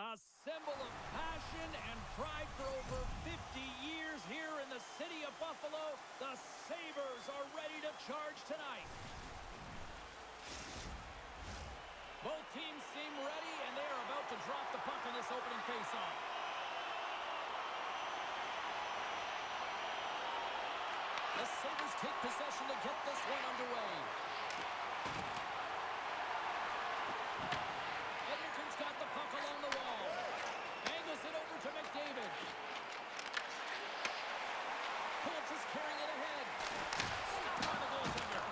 A symbol of passion and pride for over 50 years here in the city of Buffalo. The Sabres are ready to charge tonight. Both teams seem ready, and they are about to drop the puck on this opening faceoff. The Sabres take possession to get this one underway. Edmonton's got the puck along the wall. Angles it over to McDavid. Phillips is carrying it ahead. Stopped by the goaltender.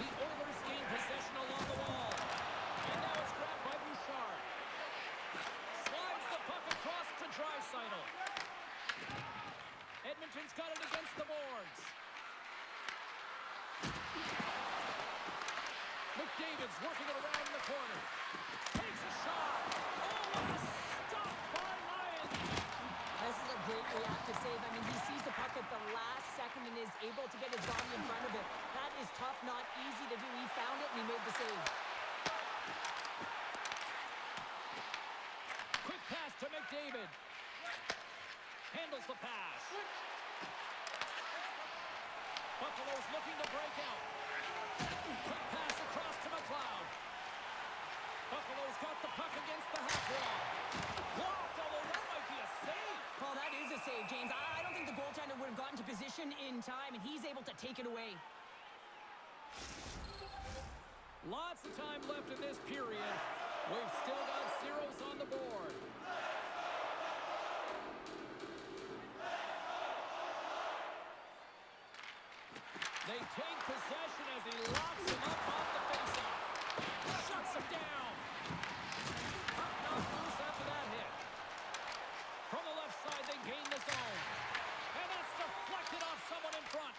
The Oilers gain possession along the wall. And now it's grabbed by Bouchard. Slides the puck across to Draisaitl. Edmonton's got it against the boards. McDavid's working it around in the corner. Takes a shot. Oh, what a stop by Lyons. This is a great reactive save. I mean, he sees the puck at the last second and is able to get his body in front of it. That is tough, not easy to do. He found it and he made the save. Quick pass to McDavid. Handles the pass. Buffalo's looking to break out. Quick pass across to McLeod. Buffalo's got the puck against the half wall. Blocked, although that might be a save. Well, that is a save, James. I don't think the goaltender would have gotten to position in time, and he's able to take it away. Lots of time left in this period. We've still got zeros on the board. They take possession as he locks him up off the faceoff. Shuts him down. Puck knocked loose after that hit. From the left side, they gain the zone. And that's deflected off someone in front.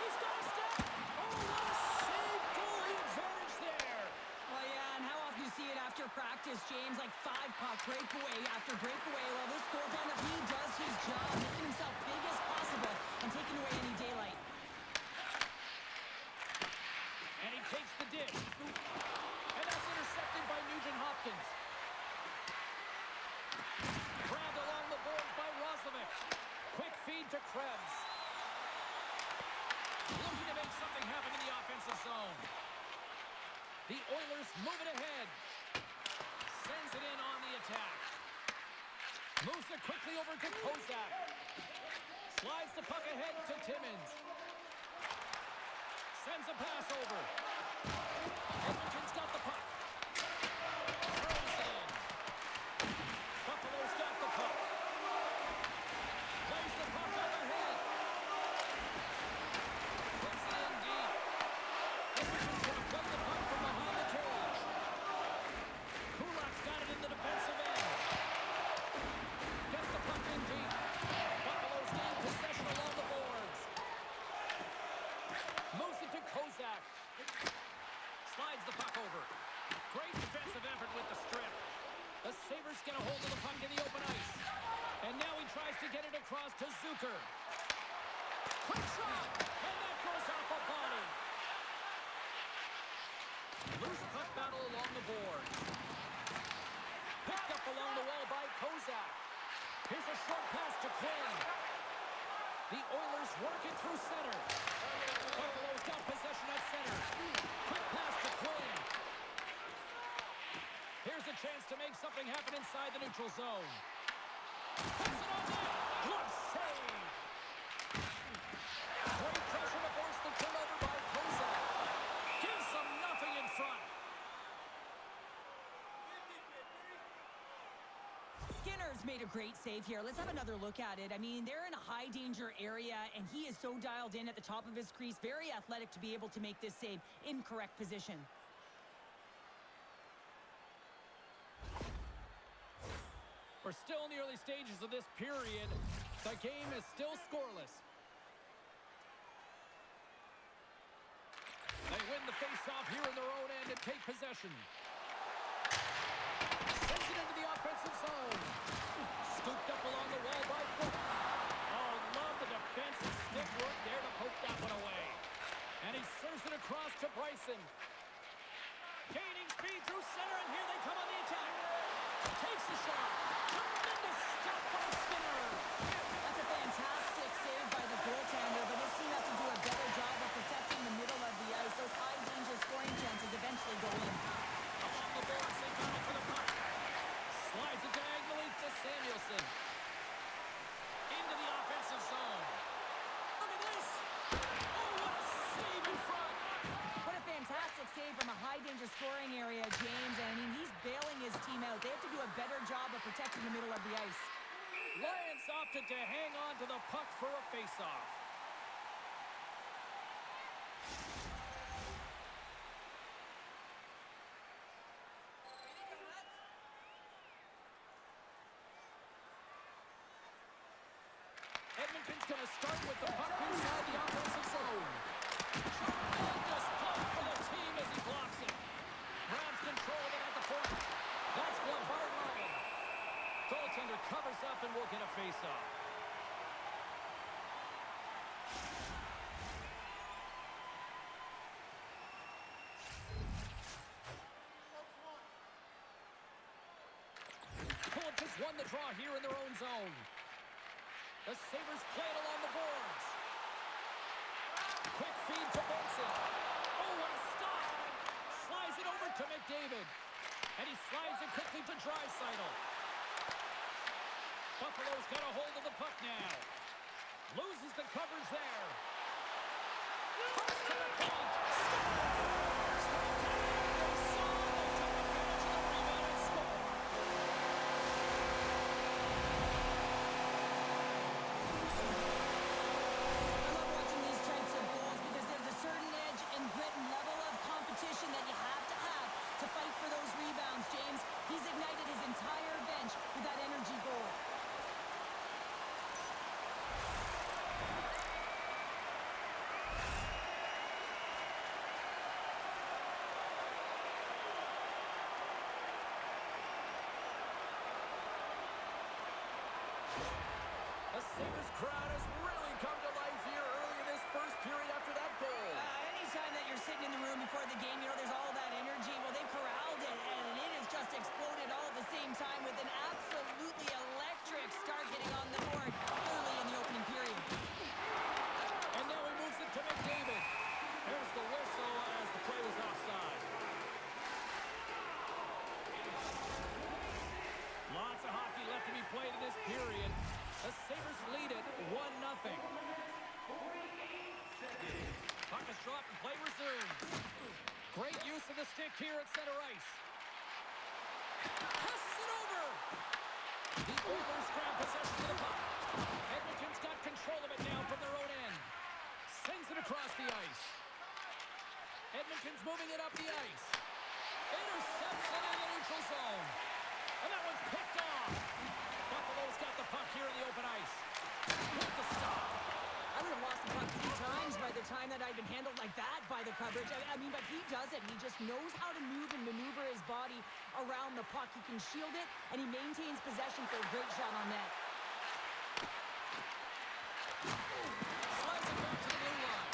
He's got a step. Oh, what a save. Goalie advantage there. Well, yeah, and how often you see it after practice, James? Like 5-puck breakaway after breakaway. Well, this goaltender, he does his job, making himself big as possible and taking away any daylight. And he takes the dish. And that's intercepted by Nugent-Hopkins. Grabbed along the boards by Roslovic. Quick feed to Krebs. Looking to make something happen in the offensive zone. The Oilers move it ahead. Sends it in on the attack. Moves it quickly over to Kozak. Slides the puck ahead to Timmins. Sends a pass over. Edmonton's got the puck. Throws it in. Buffalo's got the puck. Plays the puck on the head. Puts it in deep. Edmonton's going to play the puck from behind the cage. Kulak's got it in the defensive end. Gets the puck in deep. Buffalo's gained possession along the boards. Moves it to Kozak. Slides the puck over. Great defensive effort with the strip. The Sabres get a hold of the puck in the open ice. And now he tries to get it across to Zucker. Quick shot! And that goes off a body. Loose puck battle along the boards. Picked up along the wall by Kozak. Here's a short pass to Quinn. The Oilers work it through center. Buffalo's got possession at center. Quick pass to Quinn. Here's a chance to make something happen inside the neutral zone. Puts it on net. Glove save. Great pressure to force the turnover by Kozak. Gives them nothing in front. Skinner's made a great save here. Let's have another look at it. I mean, they're in a high-danger area, and he is so dialed in at the top of his crease. Very athletic to be able to make this save in correct position. We're still in the early stages of this period. The game is still scoreless. They win the face-off here in their own end and take possession. Sends it into the offensive zone. Scooped up along the wall by Foot. Oh, love the defensive stick work there to poke that one away. And he serves it across to Bryson. Gaining speed through center, and here they come on the attack. Takes a shot. Tremendous stop by Skinner. That's a fantastic save by the goaltender, but his team has to do a better job of protecting the middle of the ice. Those high-danger scoring chances eventually go in. Along the boards, they battle for the puck. Slides it diagonally to Samuelson. Into the offensive zone. Look at this. Oh, what a save in front. What a fantastic save from a high-danger scoring area, James. And I mean, he's bailing his team out. They have to do a better job of protecting the middle of the ice. Lions opted to hang on to the puck for a face-off. Edmonton's going to start with the puck inside the offensive zone. Tremendous play for the team as he blocks it. Grabs control of it at the point. That's gloved by Ryan. Goaltender covers up and will get a face-off. Phillips has won the draw here in their own zone. The Sabres play it along the boards. Quick feed to Benson. Oh, what a stop. Slides it over to McDavid. And he slides it quickly to Draisaitl. Buffalo's got a hold of the puck now. Loses the coverage there. Cross to the point. Scores! They saw, they took advantage of the rebound and scored. I love watching these types of goals because there's a certain edge and grit and level of competition that you have to fight for those rebounds, James. He's ignited his entire bench with that energy goal. The Sabres crowd has really come to life here early in this first period after that goal. Anytime that you're sitting in the room before the game, you know, there's all that energy. Well, they corralled it, and it has just exploded all at the same time with an absolutely electric start getting on the board early in the opening period. And now he moves it to McDavid. There's the whistle as the play was offside. Lots of hockey left to be played in this period. The Sabres lead it 1-0. Puck is dropped and play resumes. Great use of the stick here at center ice. Passes it over. The Oilers grab possession of the puck. Edmonton's got control of it now from their own end. Sends it across the ice. Edmonton's moving it up the ice. Intercepts it in the neutral zone. And that one's picked off. Buffalo's got the puck here in the open ice. With the stop. I would have lost the puck 3 times by the time that I'd been handled like that by the coverage. I mean, but he does it. He just knows how to move and maneuver his body around the puck. He can shield it, and he maintains possession for a great shot on net. Slides it back to the blue line.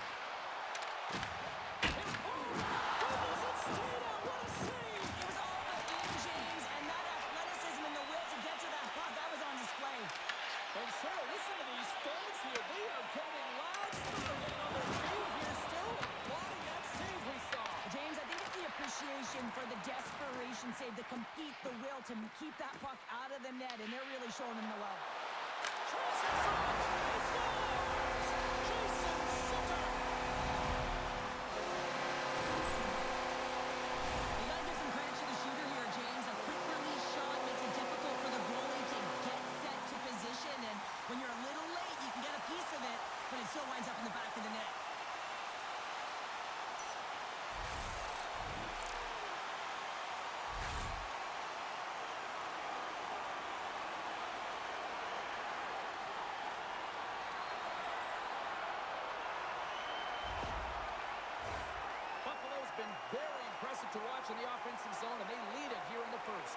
And goodness, it stayed out. What a save. It was all within James, and that athleticism and the will to get to that puck, that was on display. And Cheryl, listen to these fans here. They are getting loud. Some are getting on their feet here still, applauding that save we saw. James, I think it's the appreciation for the desperation save, the compete, the will to keep that puck out of the net, and they're really showing him the love. Trace in front. He scores. Jason Sutter. You gotta give some credit to the shooter here, James. A quick release shot makes it difficult for the goalie to get set to position, and when you're a little late, you can get a piece of it, but it still winds up in the back of the net. Buffalo's been very impressive to watch in the offensive zone, and they lead it here in the first.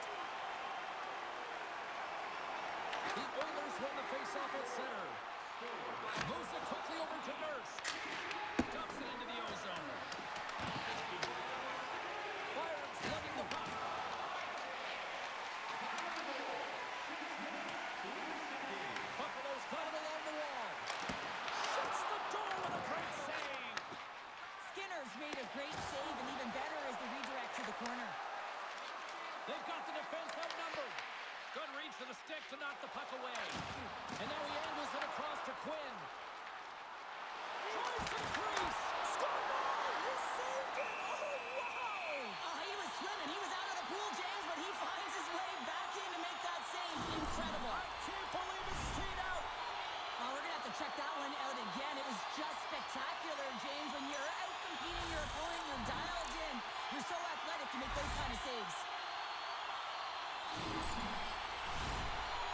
The Oilers win the faceoff at center. Moves it quickly over to Nurse. Dumps it into the ozone. Byron's lugging the puck. great save, and even better is the redirect to the corner. They've got the defense outnumbered. Good reach for the stick to knock the puck away. And now he angles it across to Quinn. Tries to the crease. Score goal! He saved it! Oh, wow! He was swimming. He was out of the pool, James, but he finds his way back in to make that save. Incredible. I can't believe it's stayed out. We're going to have to check that one out again. It was just spectacular, James. When you're out-competing your opponent, you're dialed in. You're so athletic to make those kind of saves.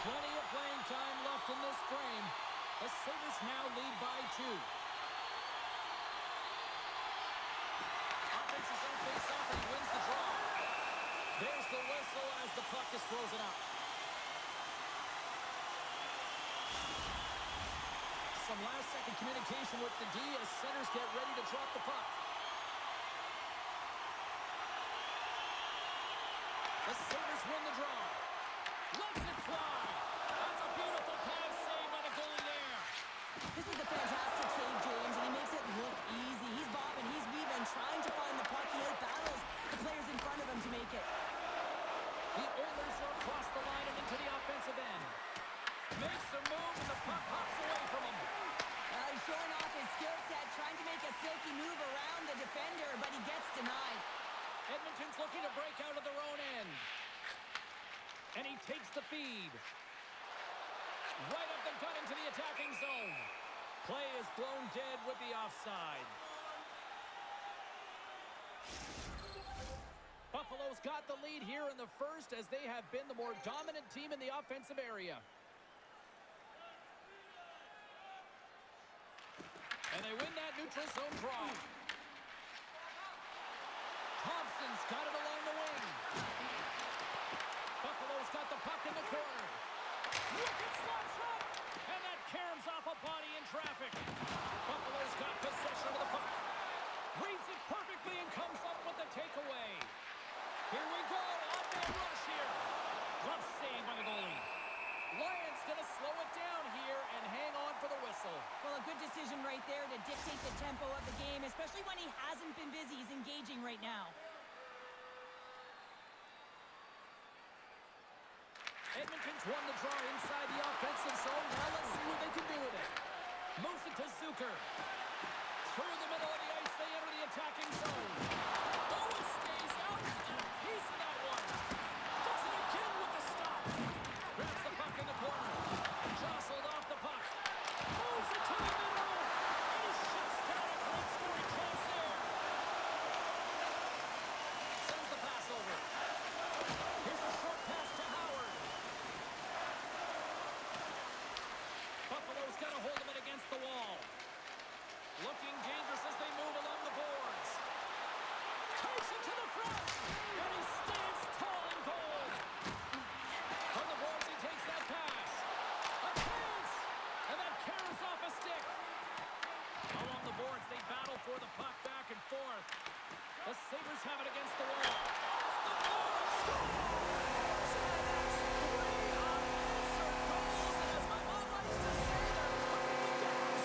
Plenty of playing time left in this frame. The Sabres now lead by 2. Offense is on face-off and he wins the draw. There's the whistle as the puck is frozen up. Some last-second communication with the D as centers get ready to drop the puck. The Sabres win the draw. Lets it fly. That's a beautiful pass save by the goalie there. This is a fantastic save, James, and he makes it look easy. He's bobbing, he's weaving, trying to find the puck. He out-battles the players in front of him to make it. The Oilers are across the line and into the offensive end. Makes a move and the puck hops away from him. He's showing off his skill set, trying to make a silky move around the defender, but he gets denied. Edmonton's looking to break out of their own end. And he takes the feed. Right up the gut into the attacking zone. Play is blown dead with the offside. Buffalo's got the lead here in the first as they have been the more dominant team in the offensive area. And they win that neutral zone draw. Thompson's got it along the wing. Buffalo's got the puck in the corner. Look at slot shot! And that caroms off a body in traffic. Buffalo's got possession of the puck. Reads it perfectly and comes up with the takeaway. Here we go. On-man rush here. Glove save by the goalie. Lions gonna slow it down here and hang on for the whistle. Well, a good decision right there to dictate the tempo of the game, especially when he hasn't been busy. He's engaging right now. Edmonton's won the draw inside the offensive zone. Now let's see what they can do with it. Moves it to Zucker. Through the middle of the ice, they enter the attacking zone. Oh, it stays out. And a piece of that one. Does it again with the stop. Grabs the puck in the corner. Jostled off the puck. Moves it to the middle. And he shuts down a great scoring chance there. Sends the pass over. Here's a short pass to Howard. Buffalo's got a hold of it against the wall. Looking dangerous as they move along the boards. Takes it to the front. And he stands tall and goal. On the boards, he takes that pass. A chance. And that carries off a stick. Along the boards, they battle for the puck back and forth. The Sabres have it against the wall. Off the board. Scores! And that's 3 unanswered goals. And as my mom likes to say, they're cooking with gas.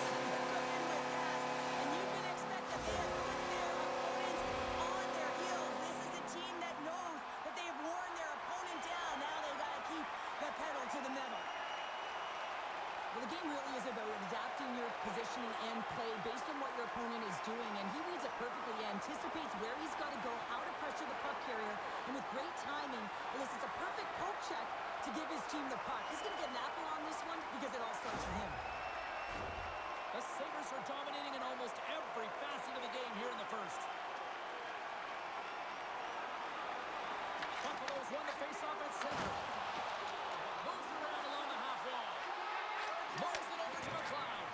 And you can expect that they have put their opponents on their heels. This is a team that knows that they have worn their opponent down. Now they've got to keep the pedal to the metal. Well, the game really is about adapting your positioning and play based on what your opponent is doing, and he reads it perfectly. He anticipates where he's got to go, how to pressure the puck carrier, and with great timing, elicits a perfect poke check to give his team the puck. He's going to get an apple on this one because it all starts with him. The Sabres are dominating in almost every facet of the game here in the first. Buffalo's won the faceoff at center. Moves it around along the half wall. Moves it over to McLeod.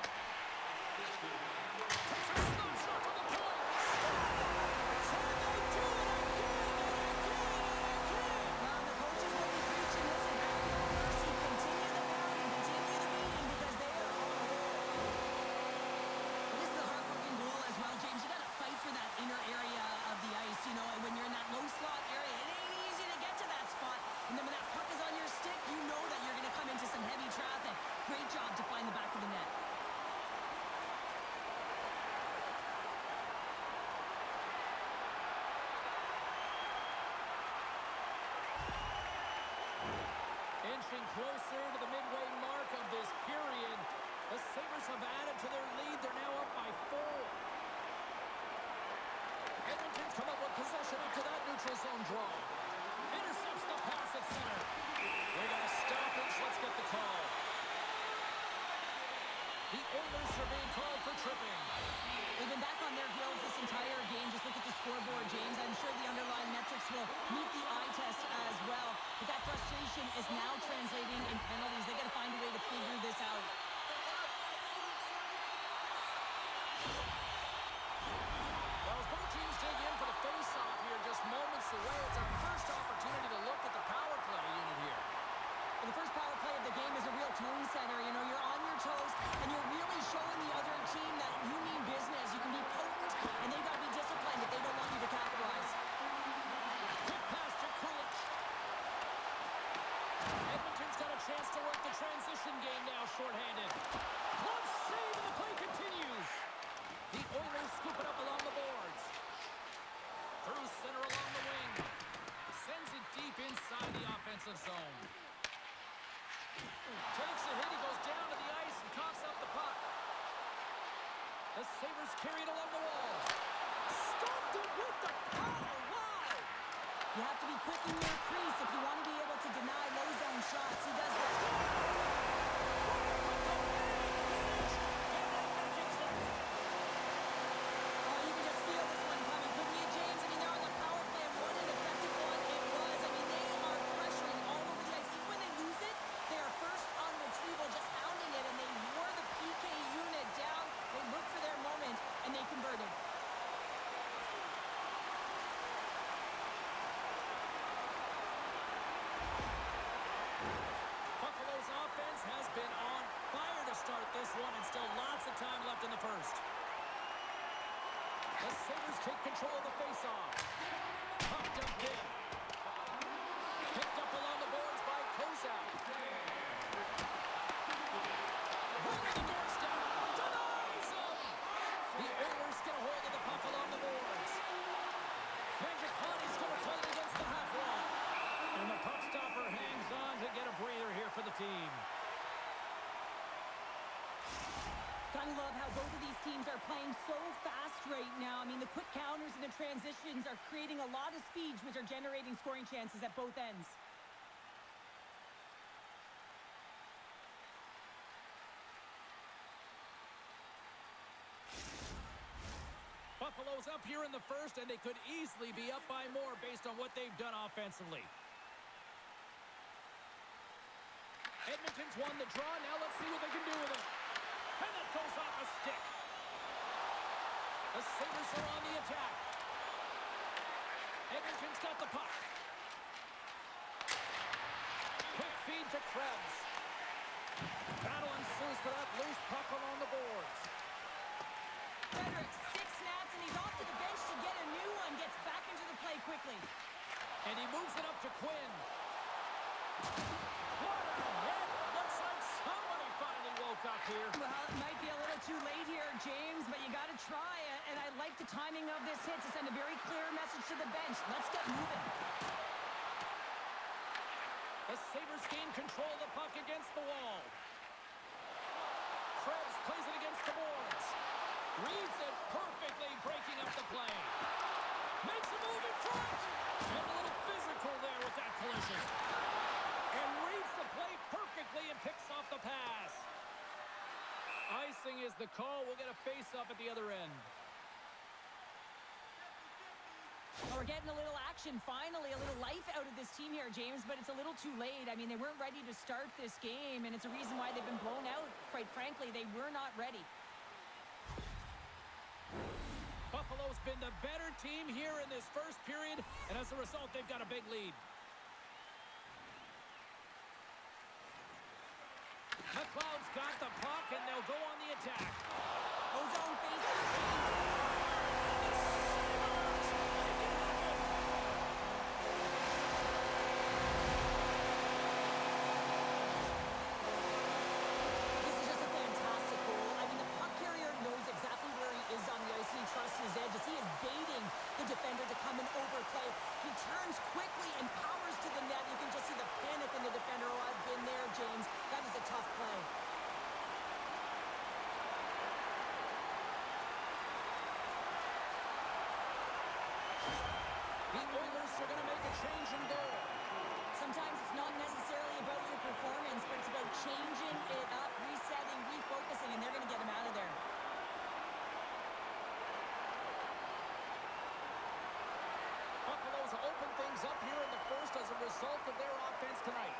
Takes a slap shot from the point. Scores! And they do it again and again and again. Well, the coaches will be preaching this and have no mercy. Continue the pounding, continue the beating because they are on a roll. This is a hard-working goal as well, James. You got to fight for that inner inching closer to the midway mark of this period. The Sabres have added to their lead. They're now up by 4. Edmonton's come up with possession after that neutral zone draw. Intercepts the pass at center. We're going to stoppage. Let's get the call. The Oilers are being called for tripping. They've been back on their heels this entire game. Just look at the scoreboard, James. I'm sure the underlying metrics will meet the eye test as well. But that frustration is now translating in penalties. They got to find a way to figure this out. Well, as both teams dig in for the face-off here, just moments away, it's our first opportunity to look at the power play unit here. And the first power play of the game is a real tone setter. You know, you're on your toes, and you're really showing the other team that you mean business. You can be potent, and they've got to be disciplined if they don't want you to capitalize. Quick pass to Kulich. Edmonton's got a chance to work the transition game now, shorthanded. Glove save, and the play continues. The Oilers scoop it up along the boards. Through center along the wing. Sends it deep inside the offensive zone. Takes a hit, he goes down to the ice and coughs up the puck. The Sabres carry it along the wall. Stopped it with the power, wow! You have to be quick in your crease if you want to be able to deny low zone shots. He does that. Oh, you can just feel this one coming, couldn't you, James? I mean, they're on the power play, and what an effective one it was. I mean, they are pressuring all over the ice. Even when they lose it, they are first on retrieval, just hounding it, and they wore the PK unit down. They looked for their moment, and they converted. Buffalo's offense has been on fire to start this one, and still lots of time left in the first. The Sabres take control of the faceoff. Puck dumped in. Picked up along the boards by Kozak. Right on the doorstep. Denies him! The Oilers get a hold of the puck along the boards. Mangiacone's going to play it against the half wall. And the puck stopper hangs on to get a breather here for the team. Gotta love how both of these teams are playing so fast right now. I mean, the quick counters and the transitions are creating a lot of speed, which are generating scoring chances at both ends. Buffalo's up here in the first, and they could easily be up by more based on what they've done offensively. Edmonton's won the draw. Now let's see what they can do with it. And that goes off a stick. The Sabres are on the attack. Edmonton's got the puck. Quick feed to Krebs. Battle ensues for that loose puck along the boards. Frederick, 6 snaps, and he's off to the bench to get a new one. Gets back into the play quickly. And he moves it up to Quinn. What a hit! Looks like somebody finally woke up here. Well, it might be a little too late here, James, but you got to try it. And I like the timing of this hit to send a very clear message to the bench. Let's get moving. The Sabres gain control of the puck against the wall. Krebs plays it against the boards. Reads it perfectly, breaking up the play. Makes a move in front. And a little physical there with that collision. And reads the play perfectly and picks off the pass. Icing is the call. We'll get a face-up at the other end. Well, we're getting a little action, finally, a little life out of this team here, James, but it's a little too late. I mean, they weren't ready to start this game, and it's a reason why they've been blown out. Quite frankly, they were not ready. Buffalo's been the better team here in this first period, and as a result, they've got a big lead. McLeod's got the puck, and they'll go on the attack. Ozone faces. This is just a fantastic goal. I mean, the puck carrier knows exactly where he is on the ice, and he trusts his edges. He is baiting the defense defender to come and overplay. He turns quickly and powers to the net. You can just see the panic in the defender. Oh, I've been there, James. That is a tough play. The Oilers are going to make a change in goal. Sometimes it's not necessarily about your performance, but it's about changing it up, resetting, refocusing, and they're going to get him out of there. Buffalo's open things up here in the first as a result of their offense tonight.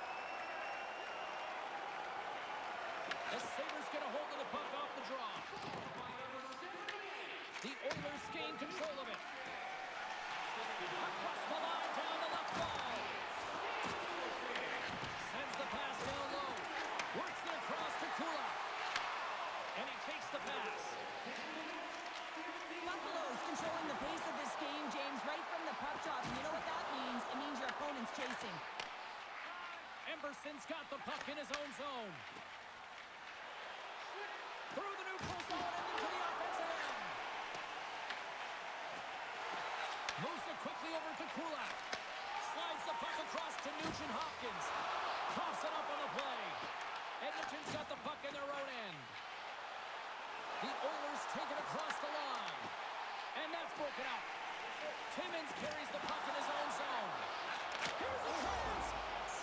The Sabres get a hold of the puck off the draw. The Oilers gain control of it. Across the line, down the left wall. Sends the pass down low. Works it across to Kula. And he takes the pass. Buffalo's controlling the pace of this game, James, right from the puck drop. And you know what that means? It means your opponent's chasing. Emberson's got the puck in his own zone. Through the neutral zone and into the offensive end. Moves it quickly over to Kulak. Slides the puck across to Nugent-Hopkins. Coughs it up on the play. Edmonton's got the puck in their own end. The Oilers take it across the line. And that's broken up. Timmins carries the puck in his own zone. Here's a chance.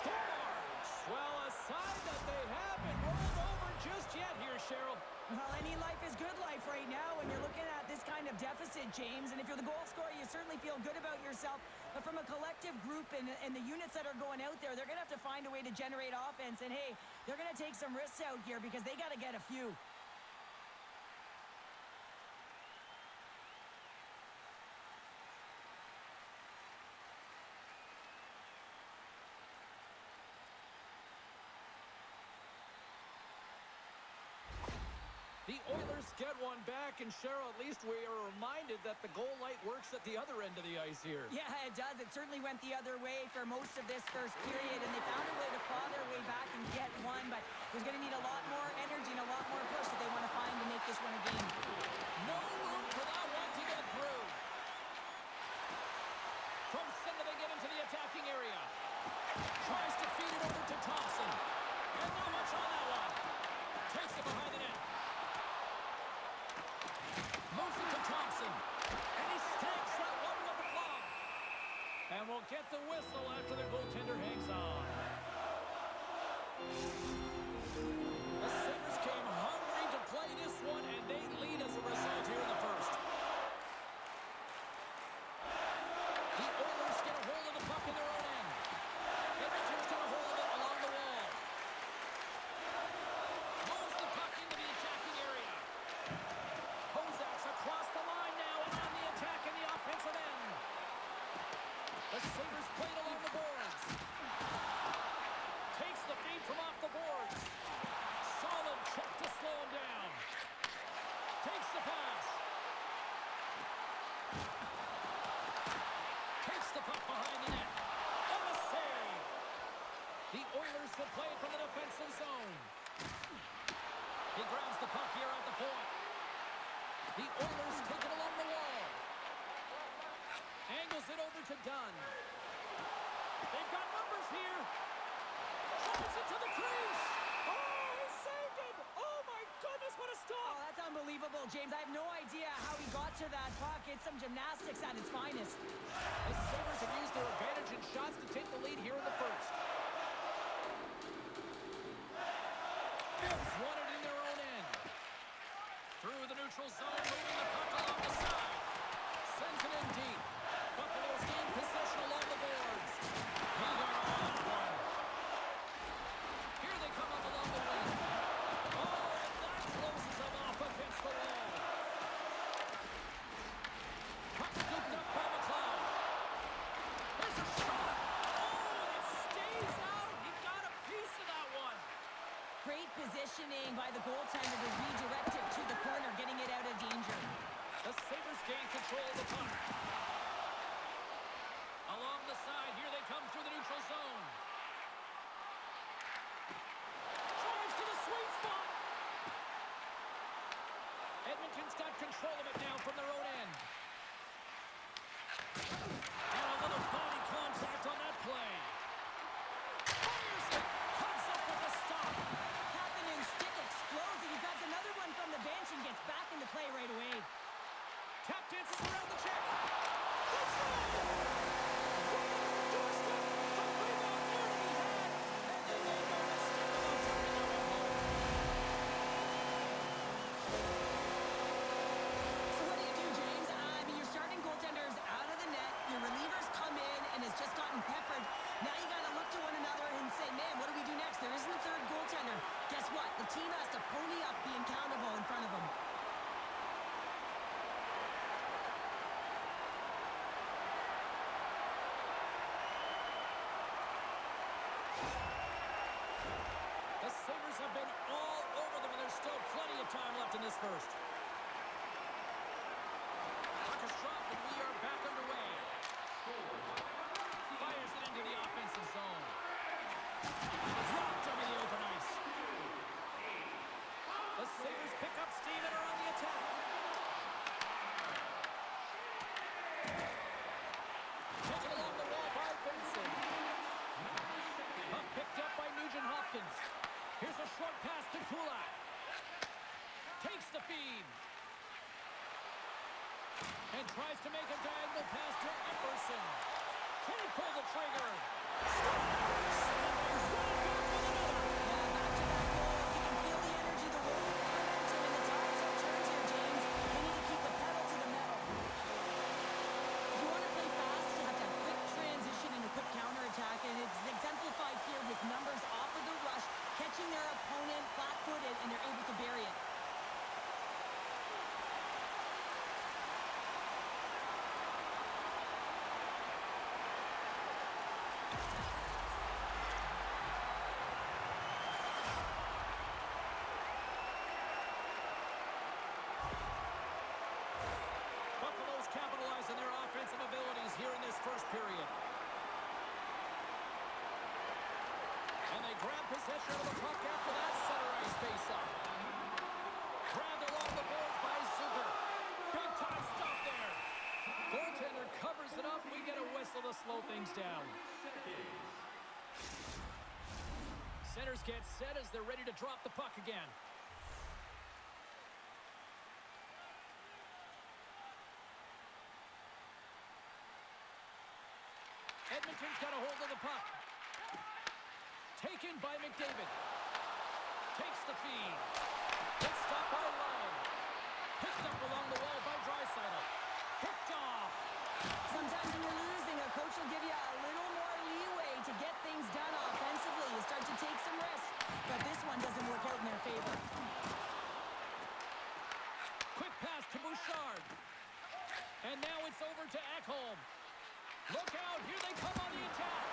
Scores! Well, a sign that they haven't rolled over just yet here, Cheryl. Well, any life is good life right now when you're looking at this kind of deficit, James. And if you're the goal scorer, you certainly feel good about yourself. But from a collective group and the units that are going out there, they're going to have to find a way to generate offense. And, hey, they're going to take some risks out here because they got to get a few. The Oilers get one back, and Cheryl, at least we are reminded that the goal light works at the other end of the ice here. Yeah, it does. It certainly went the other way for most of this first period, and they found a way to claw their way back and get one, but there's going to need a lot more energy and a lot more push if they want to find to make this one a game. No room for that one to get through. From center, they get into the attacking area. Tries to feed it over to Thompson. And not much on that one. Takes it behind the net. Moves it to Thompson. And he stakes that one with the glove. And we'll get the whistle after the goaltender hangs on. The Sabres came hungry to play this one, and they lead as a result here in the first. The Oilers get a hold of the puck in their own end. Edmonton's got a hold of it along the wall. Moves the puck into the attacking area. Kozak's across the line now and on the attack in the offensive end. The Sabres played along the boards. Takes the feed from off the boards. Solid check to slow him down. Takes the pass. Takes the puck behind the net. And the save. The Oilers will play from the defensive zone. He grabs the puck here at the point. The Oilers take it along the wall. Angles it over to Dunn. They've got numbers here. Drives it to the crease. Oh, he saved it. Oh, my goodness, what a Oh, stop. that's unbelievable, James. I have no idea how he got to that puck. It's some gymnastics at its finest. The Sabres have used their advantage in shots to take the lead here in the first. Bills won it in their own end. Through the neutral zone, moving the puck along the side. Sends it in deep. Buffalo's gained possession along the boards. He got on that one. Here they come up along the wing. Oh, that closes them off against the wall. Puck scooped up by McLeod. There's a shot. Oh, and it stays out. He got a piece of that one. Great positioning by the goaltender to redirect it to the corner, getting it out of danger. The Sabres gain control of the puck. Along the side, here they come through the neutral zone. Drives to the sweet spot. Edmonton's got control of it now from their own end. getting peppered. Now you got to look to one another and say, man, what do we do next? There isn't a third goaltender. Guess what? The team has to pony up being accountable in front of them. The Sabres have been all over them, and there's still plenty of time left in this first. Puck is dropped, and we are back underway. Fires it into the offensive zone. Dropped over the open ice. The Sabres pick up steam and are on the attack. Taken along the wall by Benson. Puck picked up by Nugent-Hopkins. Here's a short pass to Kulak. Takes the feed. And tries to make a diagonal pass to Epperson. Can he pull the trigger? And it's exemplified here with numbers off of the rush, catching their opponent flat-footed, and they're able to bury it. Buffalo's capitalizing their offensive abilities here in this first period. And they grab possession of the puck after that center ice face-off. Grabbed along the boards by Zucker. Big-time stop there. Goaltender covers it up. We get a whistle to slow things down. Centers get set as they're ready to drop the puck again. Edmonton's got a hold of the puck. Taken by McDavid. Takes the feed. It's stopped by Lyon. Picked up along the wall by Draisaitl. Picked off. Sometimes when you're losing, a coach will give you a little more leeway to get things done offensively. You start to take some risks, but this one doesn't work out in their favor. Quick pass to Bouchard. And now it's over to Ekholm. Look out, here they come on the attack.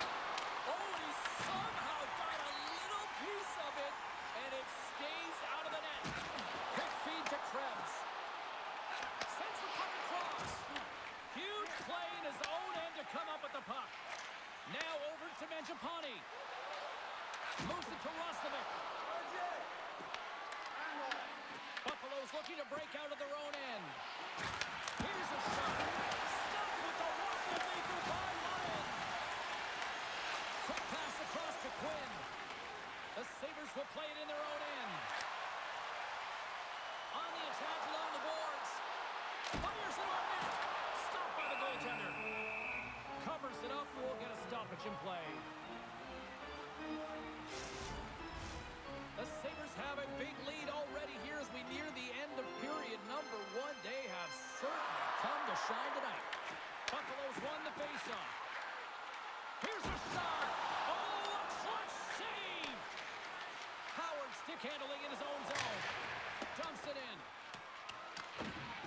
Oh, and he somehow got a little piece of it, and it stays out of the net. Quick feed to Krebs. Sends the puck across. Huge play in his own end to come up with the puck. Now over to Mangiapane. Moves it to Roslovic. Buffalo's looking to break out of their own end. Here's a shot. Stopped with the waffle maker by Lyon. Quick pass across to Quinn. The Sabres will play it in their own end. On the attack along the boards. Fires it on net. Stopped by the goaltender. Covers it up. We'll get a stoppage in play. The Sabres have a big lead already here as we near the end of period number one. They have certainly come to shine tonight. Buffalo's won the faceoff. Here's a shot. Oh, a clutch save. Howard stick handling in his own zone. Dumps it in.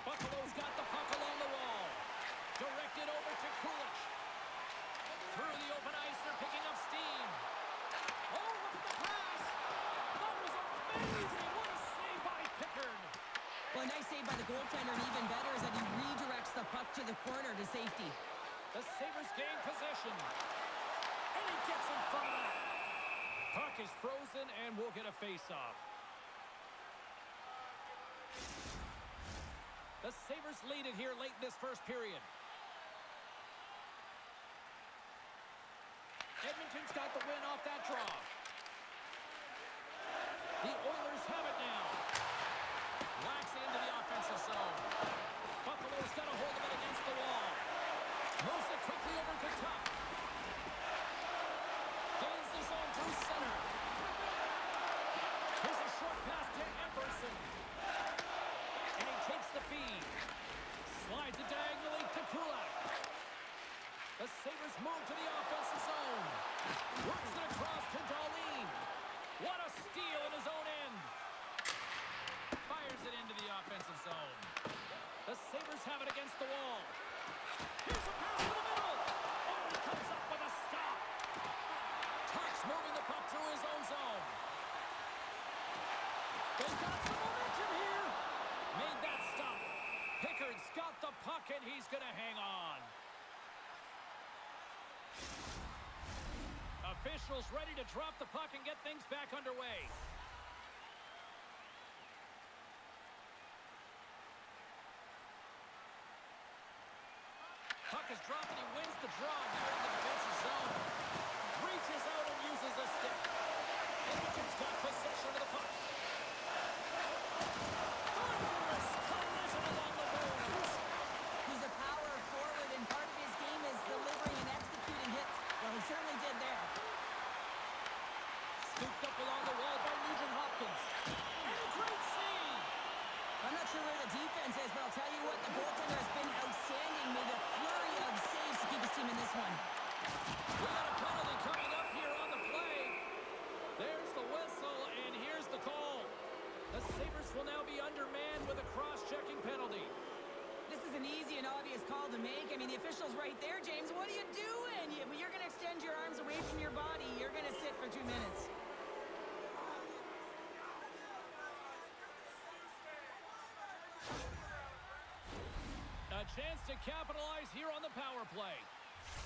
Buffalo's got the puck along the wall. Directed over to Kulich. Through the open ice, they're picking up steam. Oh, look at the pass. That was amazing. What a save by Pickard. Well, a nice save by the goaltender, and even better is that he redirects the puck to the corner to safety. The Sabres gain possession. And he gets in front of that. Puck is frozen, and we'll get a face-off. The Sabres lead it here late in this first period. Edmonton's got the win off that draw. The Oilers have it now. Lacks it into the offensive zone. Buffalo's got a hold of it against the wall. Moves it quickly over to Tuck. Gains the zone through center. Here's a short pass to Epperson. And he takes the feed. Slides it diagonally to Kulak. The The Sabres move to the offensive zone. Works it across to Darlene. What a steal in his own end. Fires it into the offensive zone. The Sabres have it against the wall. Here's a pass to the middle. Oh, he comes up with a stop. Tuch's moving the puck through his own zone. They've got some momentum here. Made that stop. Pickard's got the puck, and he's going to hang on. Officials ready to drop the puck and get things back underway. Puck is dropped and he wins the draw here in the defensive zone. Reaches out and uses the stick. Edmonton's got possession of the puck. Thunderous collision along the boards. He's a power forward, and part of his game is delivering and executing hits. Well, he certainly did there. Scooped up along the wall by Nugent Hopkins. And a great save. I'm not sure where the defense is, but I'll tell you what, the goaltender has been outstanding. Made a flurry of saves to keep his team in this one. We got a penalty coming up here on the play. There's the whistle, and here's the call. The Sabres will now be undermanned with a cross-checking penalty. This is an easy and obvious call to make. I mean, the official's right there, James. What are you doing? You're going to extend your arms away from your body. You're going to sit for 2 minutes. A chance to capitalize here on the power play.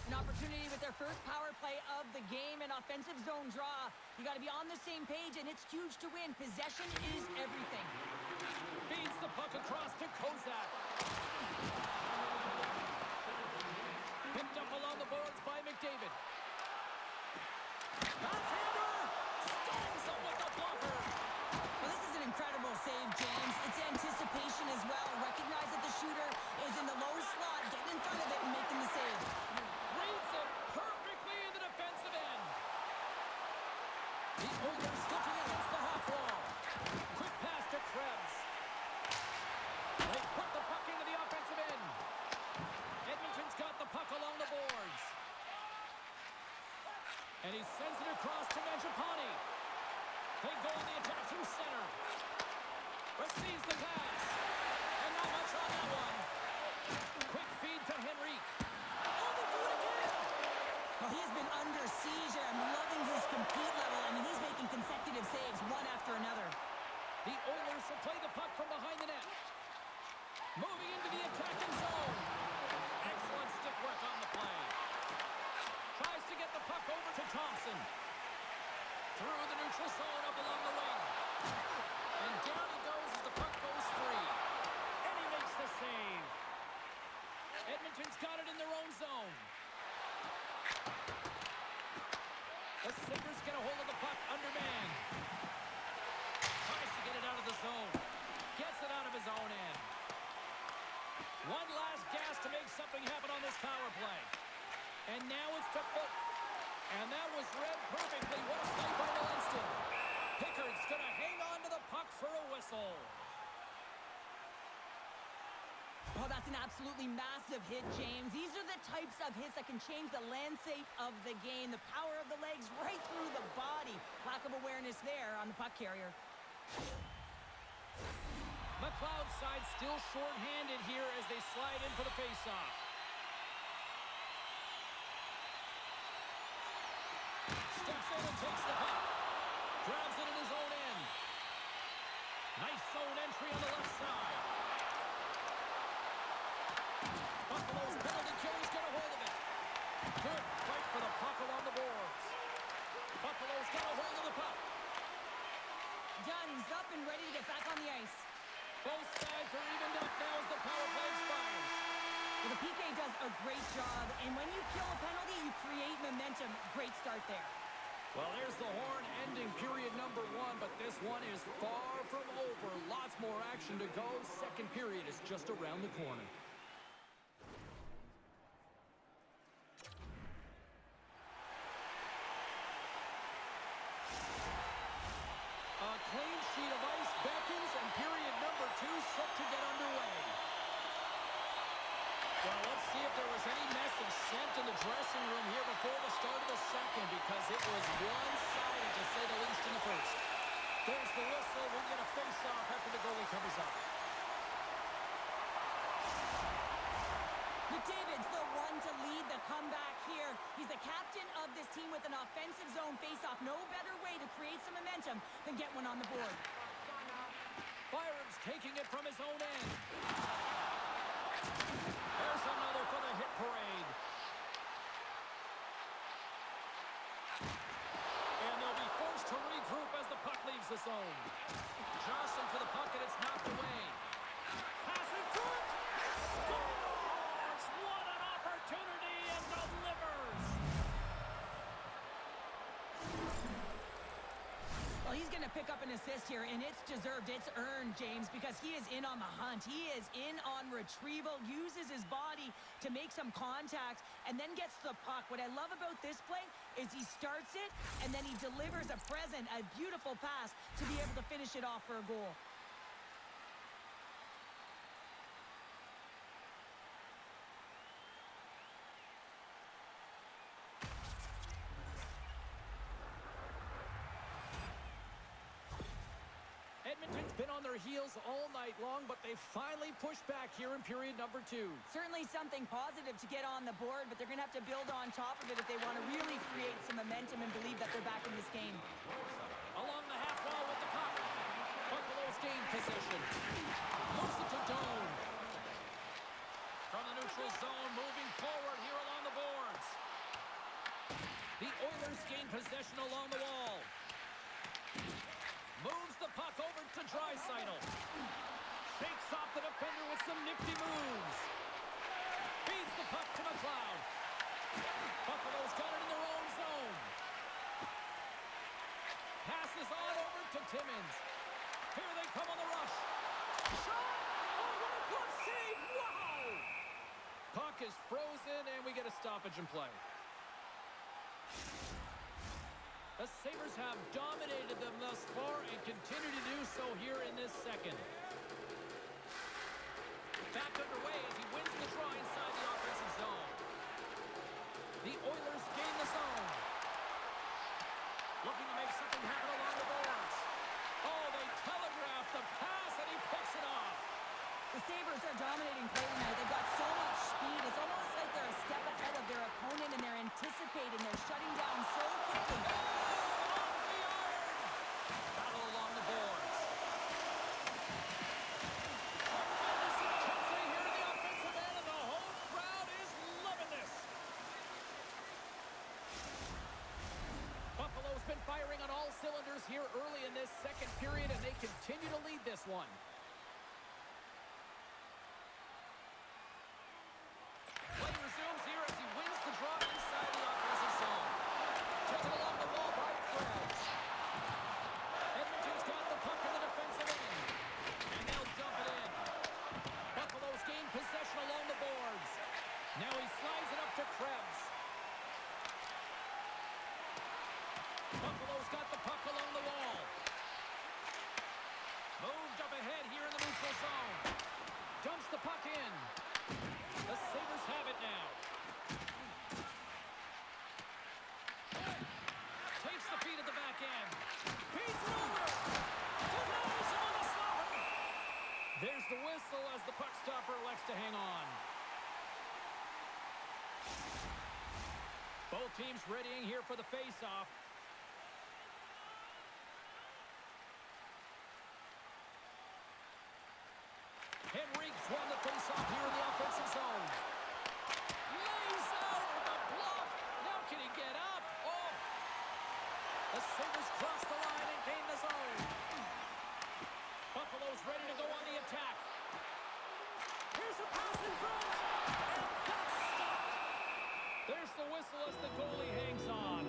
An opportunity with their first power play of the game, an offensive zone draw. You got to be on the same page, and it's huge to win. Possession is everything. Feeds the puck across to Kozak. Picked up along the boards by McDavid. Backhander! Stones him with the blocker. Well, this is an incredible save, James. It's anticipation as well. Recognize that the shooter is in the low slot, getting in front of it and making the save. Reads it perfectly in the defensive end. The Oilers looking against the half wall. Quick pass to Krebs. They put the puck into the offensive end. Edmonton's got the puck along the boards. And he sends it across to Mangiapane. They go on the attack through center. Receives the pass. And not much on that one. Quick feed to Henrique. Oh, they do it again! Well, he has been under siege. I'm loving his compete level. I mean, he's making consecutive saves, one after another. The Oilers will play the puck from behind the net. Moving into the attacking zone. Excellent stick work on the play. Tries to get the puck over to Thompson. Through the neutral zone up along the wing. And down he goes as the puck goes free. And he makes the save. Edmonton's got it in their own zone. The Sabres get a hold of the puck undermanned. Tries to get it out of the zone. Gets it out of his own end. One last gas to make something happen on this power play. And now it's to Foot. And that was read perfectly. What a play by Melinston. Pickard's going to hang on to the puck for a whistle. Oh, that's an absolutely massive hit, James. These are the types of hits that can change the landscape of the game. The power of the legs right through the body. Lack of awareness there on the puck carrier. McLeod's side still short-handed here as they slide in for the face-off. Steps in and takes the puck. Grabs it in his own end. Nice zone entry on the left side. Buffalo's penalty killer's got a hold of it. Good fight for the puck along the boards. Buffalo's got a hold of the puck. Dunn's up and ready to get back on the ice. Both sides are evened up now as the power play expires. Well, the PK does a great job, and when you kill a penalty, you create momentum. Great start there. Well, there's the horn ending period number 1, but this one is far from over. Lots more action to go. Second period is just around the corner. A clean sheet of ice beckons, and period number 2 set to get underway. Well, let's see see if there was any message sent in the dressing room here before the start of the second, because it was one-sided, to say the least, in the first. There's the whistle. We'll get a face-off after the goalie comes up. McDavid's the one to lead the comeback here. He's the captain of this team with an offensive zone face-off. No better way to create some momentum than get one on the board. Byron's taking it from his own end. There's another for the hit parade. And they'll be forced to regroup as the puck leaves the zone. Jostling for the puck, and it's knocked away. Passing through it. Scores! What an opportunity, and delivers! Well, he's going to pick up an assist here, and it's deserved. It's earned, James, because he is in on the hunt. He is in on retrieval, uses his body to make some contact, and then gets the puck. What I love about this play is he starts it, and then he delivers a beautiful pass to be able to finish it off for a goal. Edmonton's been on their heels all night long, but they finally pushed back here in period number 2. Certainly something positive to get on the board, but they're going to have to build on top of it if they want to really create some momentum and believe that they're back in this game. Along the half wall with the puck. Buffalo's gained possession. Moves it to Dome. From the neutral zone, moving forward here along the boards. The Oilers gain possession along the wall. Moves the puck over to Draisaitl. Shakes off the defender with some nifty moves. Feeds the puck to McLeod. Buffalo's got it in their own zone. Passes on over to Timmins. Here they come on the rush. Shot! Oh, what a glove save! Wow! Puck is frozen, and we get a stoppage in play. The Sabres have dominated them thus far and continue to do so here in this second. Back underway as he wins the draw inside the offensive zone. The Oilers gain the zone. Looking to make something happen along the boards. Oh, they telegraph the pass, and he picks it off. The Sabres are dominating play tonight. They've got so much speed. It's almost like they're a step ahead of their opponent, and they're anticipating. They're shutting down so quickly. Been firing on all cylinders here early in this second period, and they continue to lead this one. Play resumes here as he wins the draw inside the offensive zone. Taken along the wall by Krebs. Edmonton's got the puck in the defensive end, and they'll dump it in. Buffalo's gained possession along the boards. Now he slides it up to Krebs. Buffalo's got the puck along the wall. Moved up ahead here in the neutral zone. Dumps the puck in. The Sabres have it now. Takes the feed at the back end. Beats it over. Denies him on the stopper. There's the whistle as the puck stopper elects to hang on. Both teams readying here for the face-off. Henrique's won the face-off here in the offensive zone. Lays out with a bluff. Now can he get up? Oh! The Sabres cross the line and gain the zone. Buffalo's ready to go on the attack. Here's a pass in front. And that's stopped. There's the whistle as the goalie hangs on.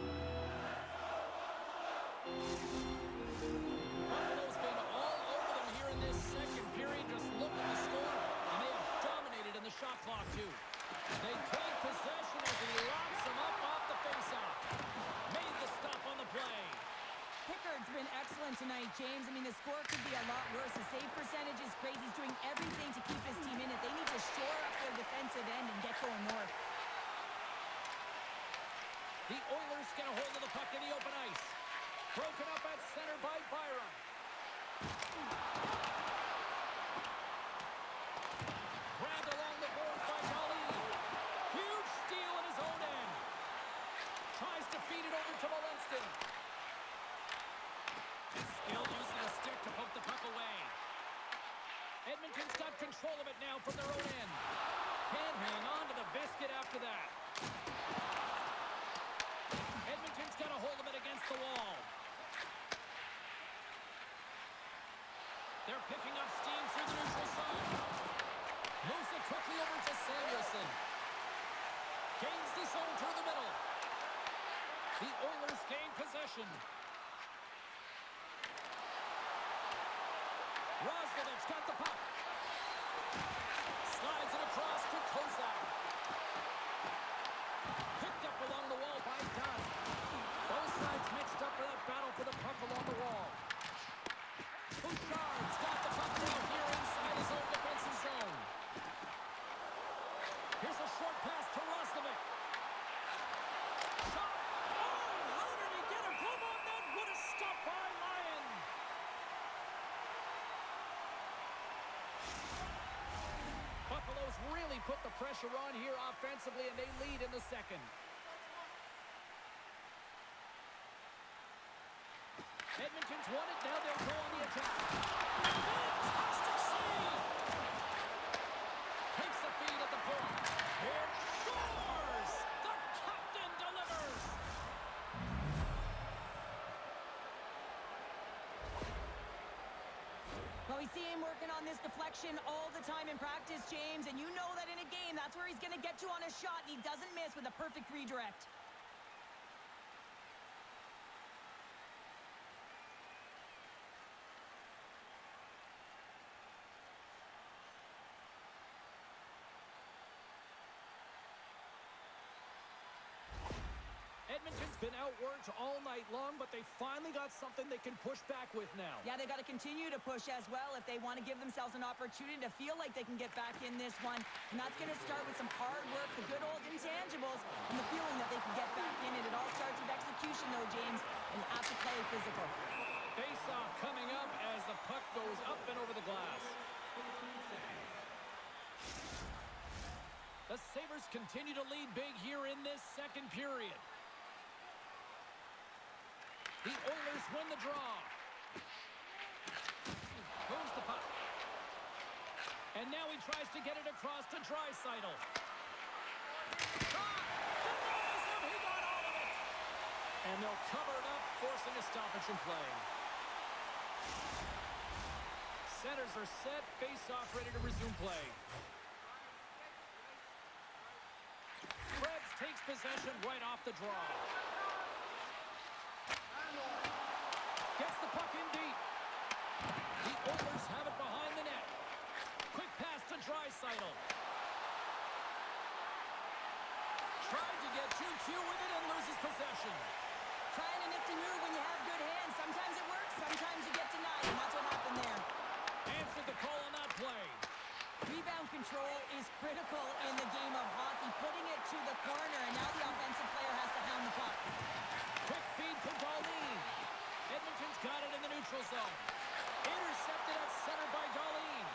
Buffalo's been all over them here in this second period. Just look at the score, and they have dominated in the shot clock, too. They take possession as he locks them up off the faceoff. Made the stop on the play. Pickard's been excellent tonight. James. I mean, the score could be a lot worse. The save percentage is great. He's doing everything to keep his team in it. They need to shore up their defensive end and get going north. The Oilers get a hold of the puck in the open ice. Broken up at center by Byram. Grabbed along the boards by Dolly. Huge steal at his own end. Tries to feed it over to Walensky. His skill using a stick to poke the puck away. Edmonton's got control of it now from their own end. Can't hang on to the biscuit after that. Edmonton's got a hold of it against the wall. They're picking up steam through the neutral zone. Moves it quickly over to Samuelson. Gains the zone through the middle. The Oilers gain possession. Roslovic's got the puck. Slides it across to Kozak. Picked up along the wall by Dunn. Both sides mixed up for that battle for the puck along the wall. Bouchard's got the puck now here inside his own defensive zone. Here's a short pass to Roslovic. Shot! Oh, how did he get a glove on that? What a stop by Lyon! Buffalo's really put the pressure on here offensively, and they lead in the second. Edmonton's won it. Now they'll go on the attack. Fantastic save! Takes the feed at the point. Here scores! The captain delivers! Well, we see him working on this deflection all the time in practice, James, and you know that in a game, that's where he's going to get you on a shot, and he doesn't miss with a perfect redirect. Edmonton's been outworked all night long, but they finally got something they can push back with now. Yeah, they got to continue to push as well if they want to give themselves an opportunity to feel like they can get back in this one. And that's going to start with some hard work, the good old intangibles, and the feeling that they can get back in it. It all starts with execution, though, James, and you have to play physical. Face-off coming up as the puck goes up and over the glass. The Sabres continue to lead big here in this second period. The Oilers win the draw. Moves the puck. And now he tries to get it across to Draisaitl. Shot! Denies him! He got all of it! And they'll cover it up, forcing a stoppage in play. Centers are set, face-off ready to resume play. Krebs takes possession right off the draw. Gets the puck in deep. The Oilers have it behind the net. Quick pass to Draisaitl. Trying to get 2-2 with it and loses possession. Trying a nifty move when you have good hands. Sometimes it works, sometimes you get denied, and that's what happened there. Answered the call on that play. Rebound control is critical in the game of hockey. Putting it to the corner, and now the offensive player has to hound the puck. Quick feed to Darlene. Edmonton's got it in the neutral zone. Intercepted at center by Darlene.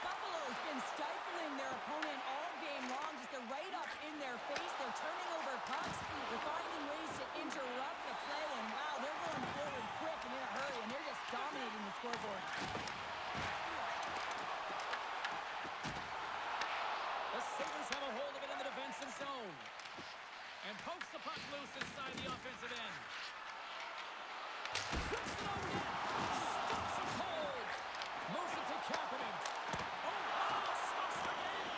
Buffalo's been stifling their opponent all game long. Just they're right up in their face. They're turning over pucks. They're finding ways to interrupt the play. And wow, they're going forward quick and in a hurry. And they're just dominating the scoreboard. The Sabres have a hold of it in the defensive zone. And pokes the puck loose inside the offensive end. Puts it on net. Stops it cold. Moves it to Kapanen. Oh, wow. Stops the game.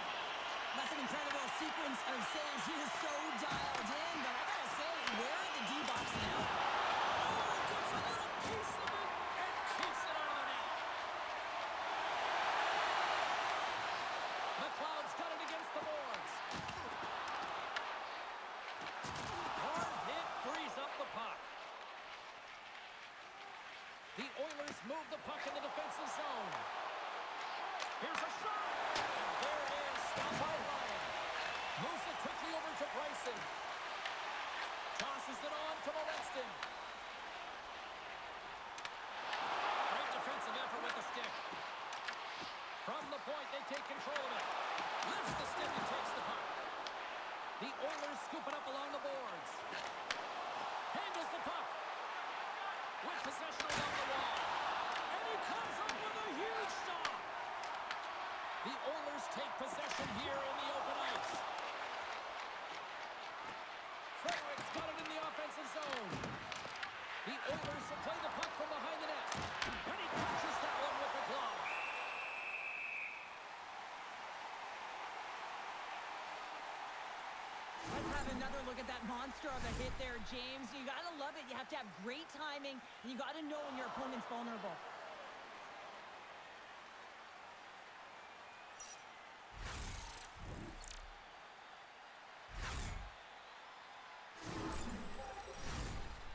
That's an incredible sequence of saves. He is so dialed in. But I gotta say, where are the D-box now? Oh, gets a little piece of it and keeps it out of the net. McLeod's got it against the boards. Hard hit frees up the puck. The Oilers move the puck in the defensive zone. Here's a shot. And there it is. Stopped by Ryan. Moves it quickly over to Bryson. Tosses it on to Moleston. Great defensive effort with the stick. From the point, they take control of it. Lifts the stick and takes the puck. The Oilers scoop it up along the boards. Handles the puck. With possession along the wall. And he comes up with a huge stop. The Oilers take possession here in the open ice. Frederic's got it in the offensive zone. The Oilers will play the puck from behind the net. And he catches that one with the glove. Let's have another look at that monster of a hit there, James. You gotta love it. You have to have great timing, and you gotta know when your opponent's vulnerable.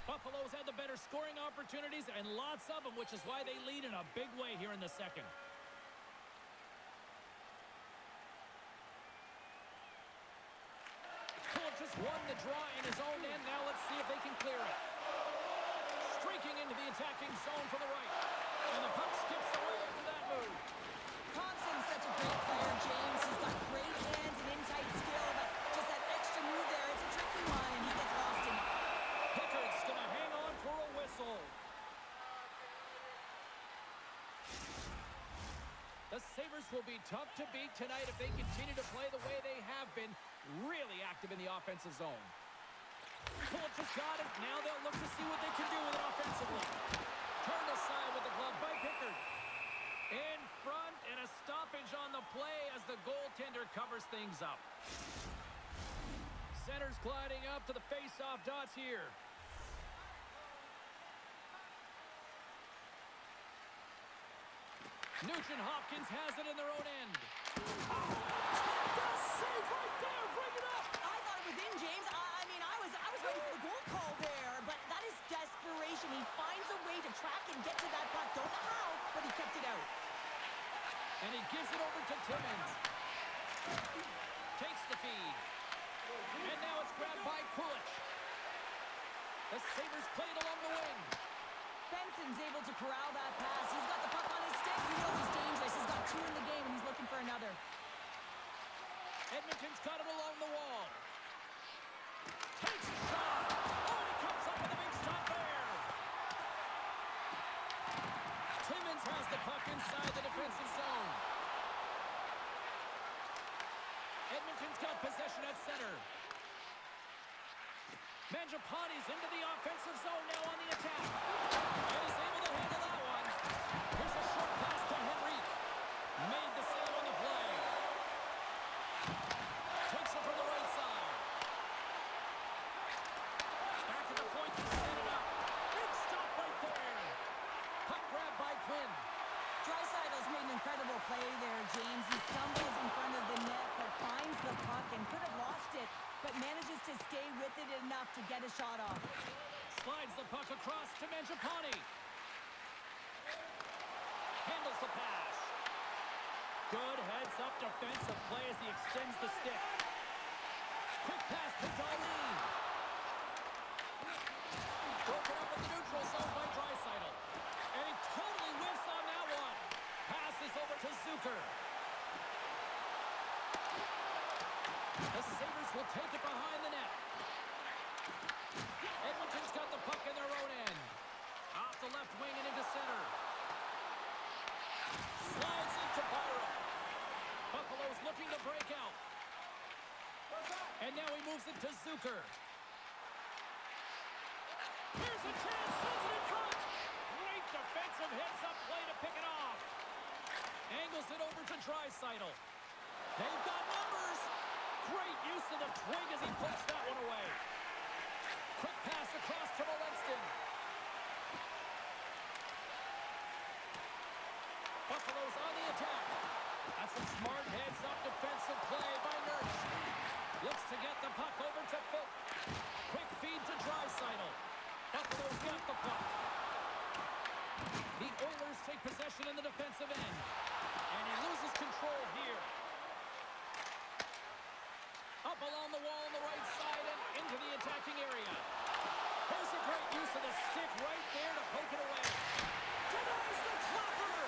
Buffalo's had the better scoring opportunities and lots of them, which is why they lead in a big way here in the second. Just won the draw in his own end. Now let's see if they can clear it. Streaking into the attacking zone for the right. And the puck skips away after that move. Thompson's such a great player, James. He's got great hands and in-tight skill, but just that extra move there, it's a tricky one, and he gets lost in it. Pickard's going to hang on for a whistle. The Sabres will be tough to beat tonight if they continue to play the way they have been, really active in the offensive zone. Pulic has got it. Now they'll look to see what they can do with it offensively. Turned aside with the glove by Pickard. In front, and a stoppage on the play as the goaltender covers things up. Center's gliding up to the face-off dots here. Nugent-Hopkins has it in their own end. Best save right there. Bring it up. I thought it was in, James. I mean, I was ready for the goal call there, but that is desperation. He finds a way to track and get to that puck. Don't know how, but he kept it out. And he gives it over to Timmins. Takes the feed. And now it's grabbed by Pulic. The Sabres play it along the wing. Benson's able to corral that pass. He's got the puck on his stick. He knows he's dangerous. He's got two in the game, and he's looking for another. Edmonton's got it along the wall. Takes a shot. Oh, and he comes up with a big stop there. Timmins has the puck inside the defensive zone. Edmonton's got possession at center. Mangiapane's into the offensive zone now on the attack. And he's able to handle that one. Here's a short pass to Henrique. Made the save on the play. Takes it from the right side. Back to the point to set it up. Big stop right there. Puck grab by Quinn. Draisaitl's made an incredible play there, James. He stumbles in front of the net, but finds the puck and could have lost it, but manages to stay with it enough to get a shot off. Slides the puck across to Mangiapane. Handles the pass. Good heads-up defensive play as he extends the stick. Quick pass to Darlene. Broken up in the neutral zone by Draisaitl. And he totally whiffs on that one. Passes over to Zucker. The Sabres will take it behind the net. Edmonton's got the puck in their own end. Off the left wing and into center. Slides into Byron. Buffalo's looking to break out. And now he moves it to Zucker. Here's a chance. Sends it in front. Great defensive heads-up play to pick it off. Angles it over to Draisaitl. They've got numbers. Great use of the twig as he puts that one away. Quick pass across to Moleston. Buffalo's on the attack. That's some smart heads-up defensive play by Nurse. Looks to get the puck over to Foot. Quick feed to Draisaitl. Buffalo's got the puck. Oilers take possession in the defensive end. And he loses control here. Up along the wall on the right side and into the attacking area. Here's a great use of the stick right there to poke it away. Denies the clapper!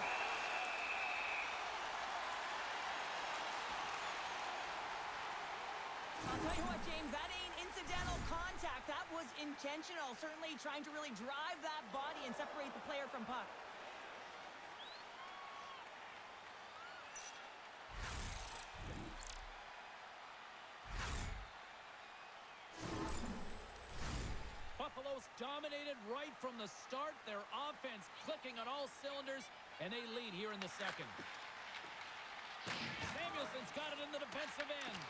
I'll tell you what, James, that ain't incidental contact. That was intentional. Certainly trying to really drive that body and separate the player from puck. Buffalo's dominated right from the start. Their offense clicking on all cylinders, and they lead here in the second. Samuelson's got it in the defensive end.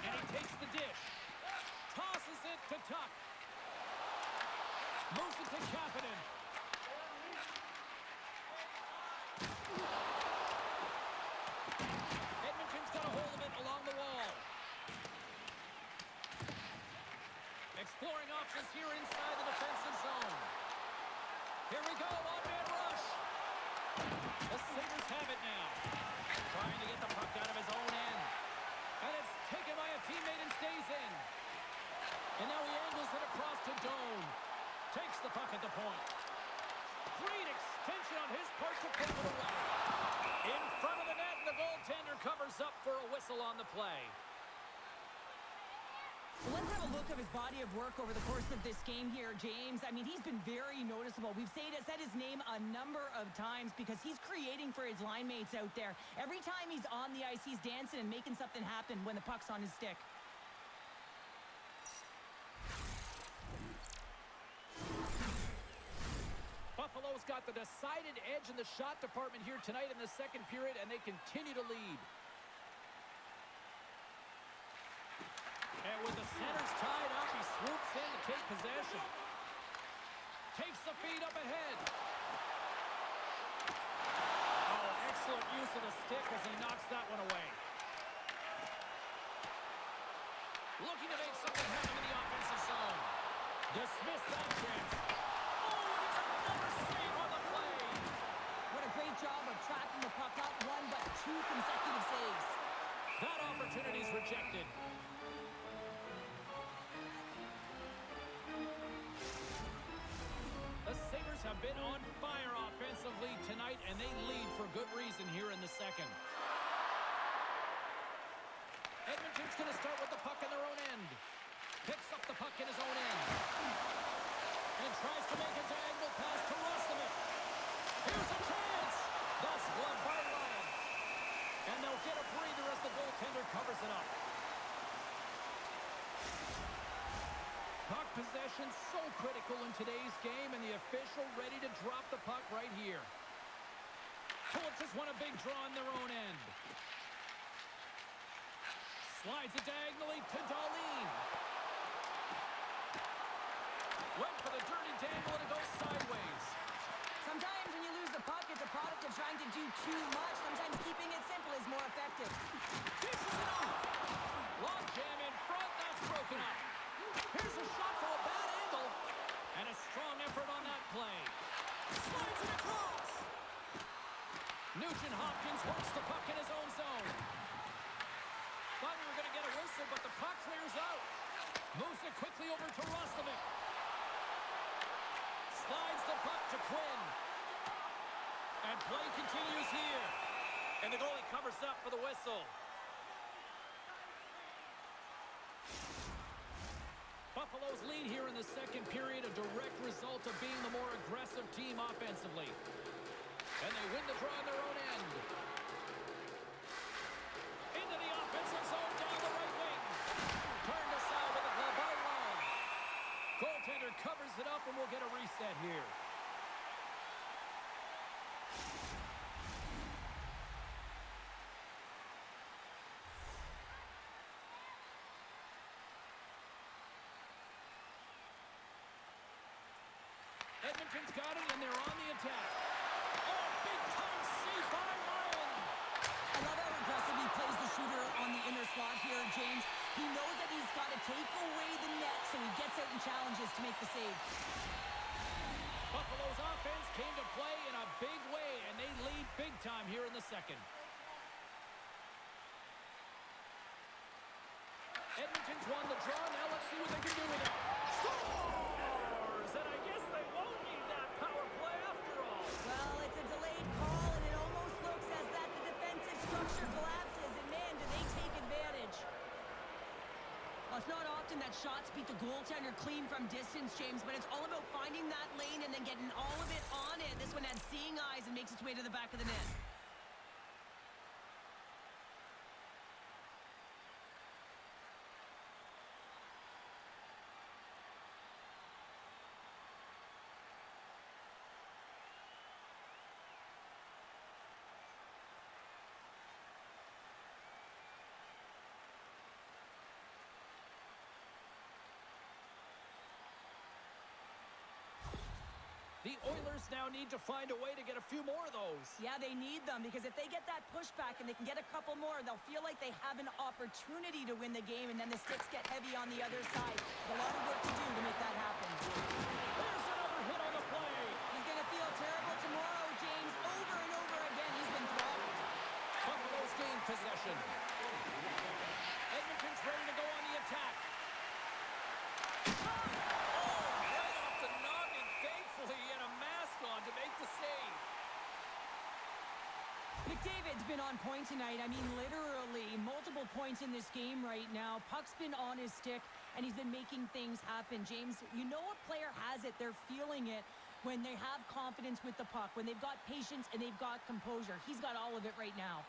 And he takes the dish. Tosses it to Tuck. Moves it to Kapanen. Edmonton's got a hold of it along the wall. Exploring options here inside the defensive zone. Here we go, one-man rush. The Sabres have it now. Trying to get the puck out of his own end. And it's taken by a teammate and stays in. And now he angles it across to Doan. Takes the puck at the point. Great extension on his part to put it away. In front of the net, and the goaltender covers up for a whistle on the play. Well, let's have a look of his body of work over the course of this game here, James. I mean, he's been very noticeable. We've said his name a number of times because he's creating for his line mates out there. Every time he's on the ice, he's dancing and making something happen when the puck's on his stick. Buffalo's got the decided edge in the shot department here tonight in the second period, and they continue to lead. And with the centers tied up, he swoops in to take possession. Takes the feed up ahead. Oh, excellent use of the stick as he knocks that one away. Looking to make something happen in the offensive zone. Dismiss that chance. Oh, and it's another save on the play. What a great job of tracking the puck, not one but two consecutive saves. That opportunity's rejected. The Sabres have been on fire offensively tonight, and they lead for good reason here in the second. Edmonton's going to start with the puck in their own end. Picks up the puck in his own end. And tries to make a diagonal pass to Roslovic. Here's a chance! That's gloved by Ryan. And they'll get a breather as the goaltender covers it up. Puck possession so critical in today's game, and the official ready to drop the puck right here. Bullets just want a big draw on their own end. Slides it diagonally to Dahlin. Went for the dirty dangle, and it goes sideways. Sometimes when you lose the puck, it's a product of trying to do too much. Sometimes keeping it simple is more effective. Dishes it off. Long jam in front, that's broken up. Here's a shot for a bad angle. And a strong effort on that play. Slides it across. Nugent Hopkins works the puck in his own zone. Thought we were going to get a whistle, but the puck clears out. Moves it quickly over to Roslovic. Slides the puck to Quinn. And play continues here. And the goalie covers up for the whistle. Buffalo's lead here in the second period, a direct result of being the more aggressive team offensively. And they win the draw on their own end. Into the offensive zone, down the right wing. Turned aside with a glove by Long. Goaltender covers it up, and we'll get a reset here. Edmonton's got it, and they're on the attack. Oh, big-time save by Ryan. I love how aggressive he plays the shooter on the inner slot here, James. He knows that he's got to take away the net, so he gets out and challenges to make the save. Buffalo's offense came to play in a big way, and they lead big time here in the second. Edmonton's won the draw. Now let's see what they can do with it. Scores! And I guess they won't need that power play after all. Well, it's a delayed call, and it almost looks as that the defensive structure collapses. And, man, do they take advantage. Well, it's not often that shots beat the goaltender clean from distance, James, but it's all about finding that lane and then getting all of it on it. This one had seeing eyes and makes its way to the back of the net. The Oilers now need to find a way to get a few more of those. Yeah, they need them, because if they get that pushback and they can get a couple more, they'll feel like they have an opportunity to win the game, and then the sticks get heavy on the other side. A lot of work to do to make that happen. There's another hit on the play. He's going to feel terrible tomorrow, James. Over and over again, he's been throttled. Buffalo's gained possession. Edmonton's ready to go on the attack. To make the save. McDavid's been on point tonight. I mean, literally, multiple points in this game right now. Puck's been on his stick, and he's been making things happen. James, you know a player has it. They're feeling it when they have confidence with the puck, when they've got patience and they've got composure. He's got all of it right now.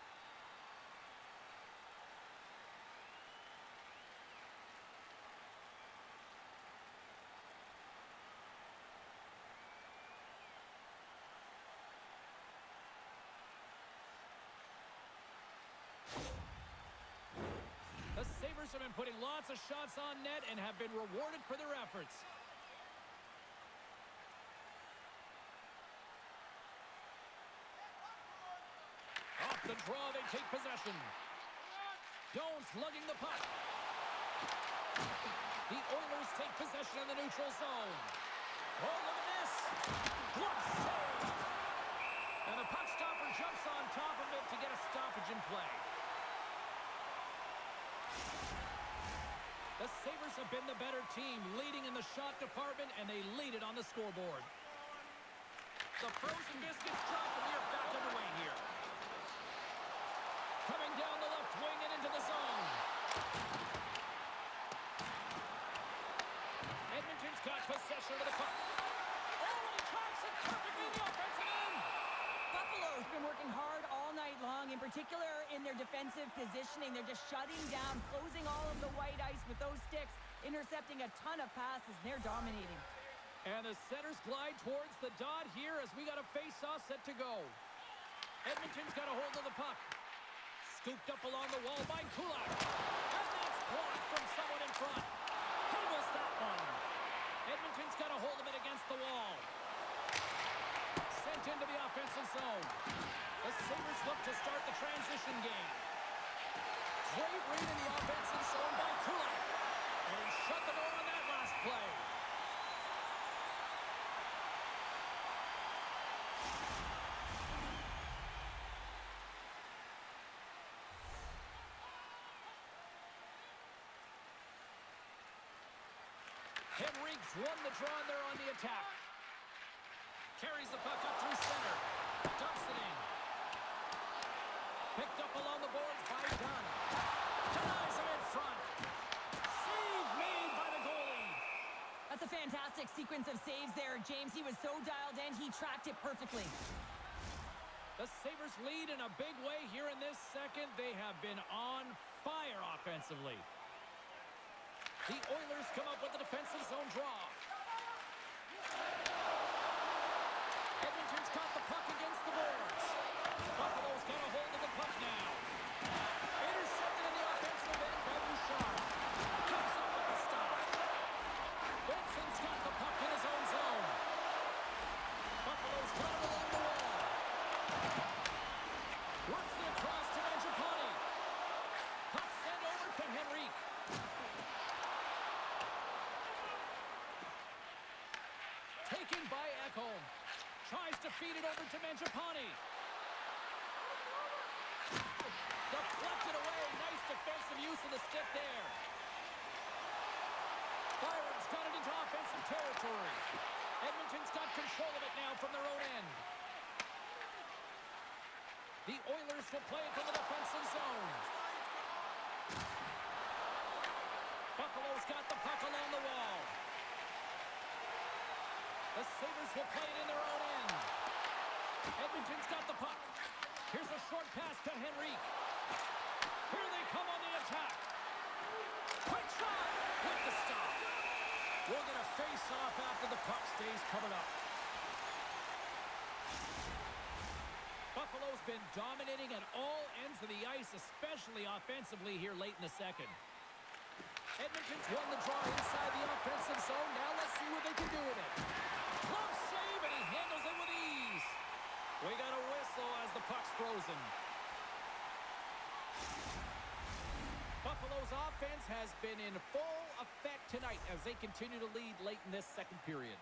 The Sabres have been putting lots of shots on net and have been rewarded for their efforts. Off the draw, they take possession. Jones lugging the puck. The Oilers take possession in the neutral zone. Oh, look at this. Glove save. And the puck stopper jumps on top of it to get a stoppage in play. The Sabres have been the better team, leading in the shot department, and they lead it on the scoreboard. The frozen biscuits drop, and we are back underway here. Coming down the left wing and into the zone. Edmonton's got possession of the puck. Oh, and he tracks it perfectly in the offensive end. Buffalo's been working hard all night long, in particular in their defensive positioning. They're just shutting down, closing all of the white ice with those sticks, intercepting a ton of passes, and they're dominating. And the centers glide towards the dot here as we got a face-off set to go. Edmonton's got a hold of the puck. Scooped up along the wall by Kulak. And that's blocked from someone in front. He missed that one. Edmonton's got a hold of it against the wall. Sent into the offensive zone. The Sabres look to start the transition game. Great read in the offensive zone by Kulak. And he shut the door on that last play. Henrique's won the draw, and they're on the attack. Carries the puck up through center. Dumps it in. Picked up along the boards by Dunn. Denies him in front. Save made by the goalie. That's a fantastic sequence of saves there, James. He was so dialed in, he tracked it perfectly. The Sabres lead in a big way here in this second. They have been on fire offensively. The Oilers come up with the defensive zone draw. Edmonton's caught the puck against the boards. Buffalo's got a hold of the puck now. Intercepted in the offensive end by Bouchard. Comes up with the stop. Benson's got the puck in his own zone. Buffalo's got it along the wall. Works it across to Mangiapane. Puck sent over to Henrique. Taken by Ekholm. to feed it over to Mangiapane. Deflected away. Nice defensive use of the stick there. Byron's got it into offensive territory. Edmonton's got control of it now from their own end. The Oilers will play it to the defensive zone. Buffalo's got the puck along the wall. The Sabres will play it in their own end. Edmonton's got the puck. Here's a short pass to Henrique. Here they come on the attack. Quick shot with the stop. We're going to face off after the puck stays covered up. Buffalo's been dominating at all ends of the ice, especially offensively here late in the second. Edmonton's won the draw inside the offensive zone. Now let's see what they can do with it. Close save, and he handles it with ease. We got a whistle as the puck's frozen. Buffalo's offense has been in full effect tonight as they continue to lead late in this second period.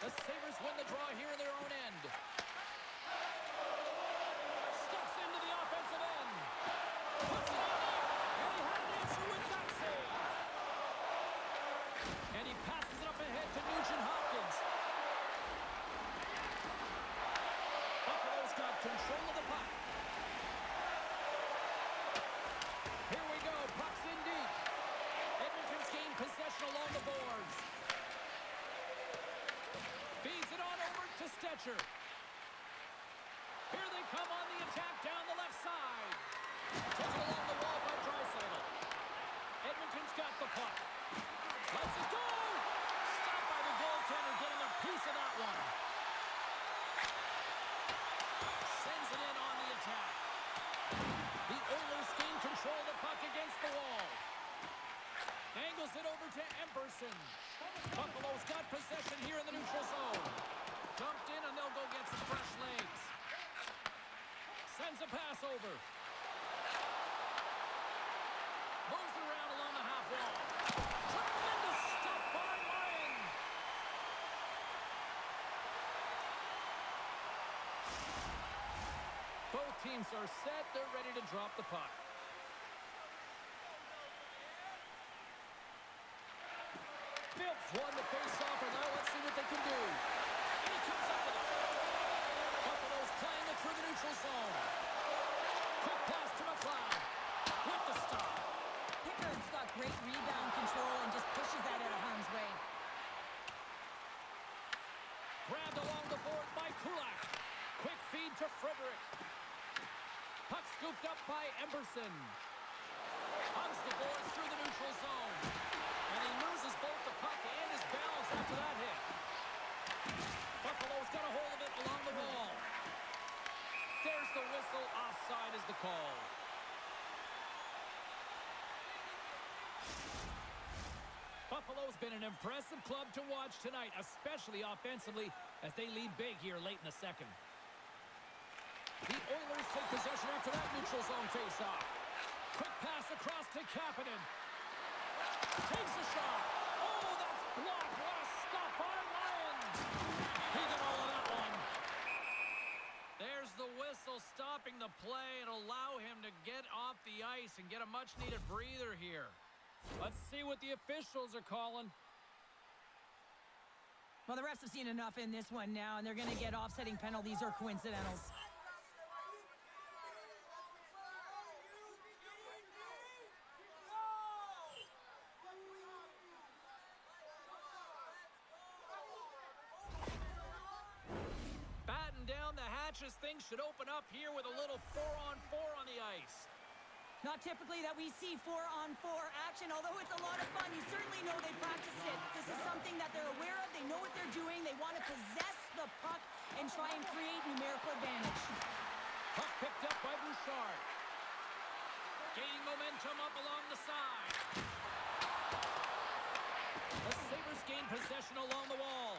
The Sabres win the draw here in their own end. Steps into the offensive end. Puts it on net, and he had an answer with that save. And he passes it up ahead to Nugent-Hopkins. Buffalo's got control of the puck. Here we go, puck's in deep. Edmonton's gained possession along the boards. Feeds it on over to Stetcher. Here they come on the attack down the left side. Taken along the wall by Draisaitl. Edmonton's got the puck. Lets it go! Stopped by the goaltender, getting a piece of that one. Sends it in on the attack. The Oilers gain control of the puck against the wall. Angles it over to Emberson. Buffalo's got possession here in the neutral zone. Dumped in, and they'll go get some fresh legs. Sends a pass over. Moves it around along the half wall. Tremendous stop by Ryan. Both teams are set. They're ready to drop the puck. Phillips won the face-off, and now let's see what they can do. And he comes up with it. Buffalo's playing it through the neutral zone. Quick pass to McLeod. With the stop. Pickard's got great rebound control and just pushes that out of harm's way. Grabbed along the board by Kulak. Quick feed to Frederick. Puck scooped up by Emberson. Hunts the boards through the neutral zone. And he loses both the puck and his balance after that hit. Buffalo's got a hold of it along the wall. There's the whistle. Offside is the call. Buffalo's been an impressive club to watch tonight, especially offensively, as they lead big here late in the second. The Oilers take possession after that neutral zone face-off. Quick pass across to Kapanen. Takes a shot. Oh, that's blocked. What a stop by Lyons. He got all of that one. There's the whistle stopping the play and allow him to get off the ice and get a much-needed breather here. Let's see what the officials are calling. Well, the refs have seen enough in this one now, and they're going to get offsetting penalties or coincidentals. Batten down the hatches. Things should open up here with a little 4-on-4 on the ice. Not typically that we see 4-on-4 action, although it's a lot of fun. You certainly know they practiced it. This is something that they're aware of. They know what they're doing. They want to possess the puck and try and create numerical advantage. Puck picked up by Bouchard. Gaining momentum up along the side. The Sabres gain possession along the wall.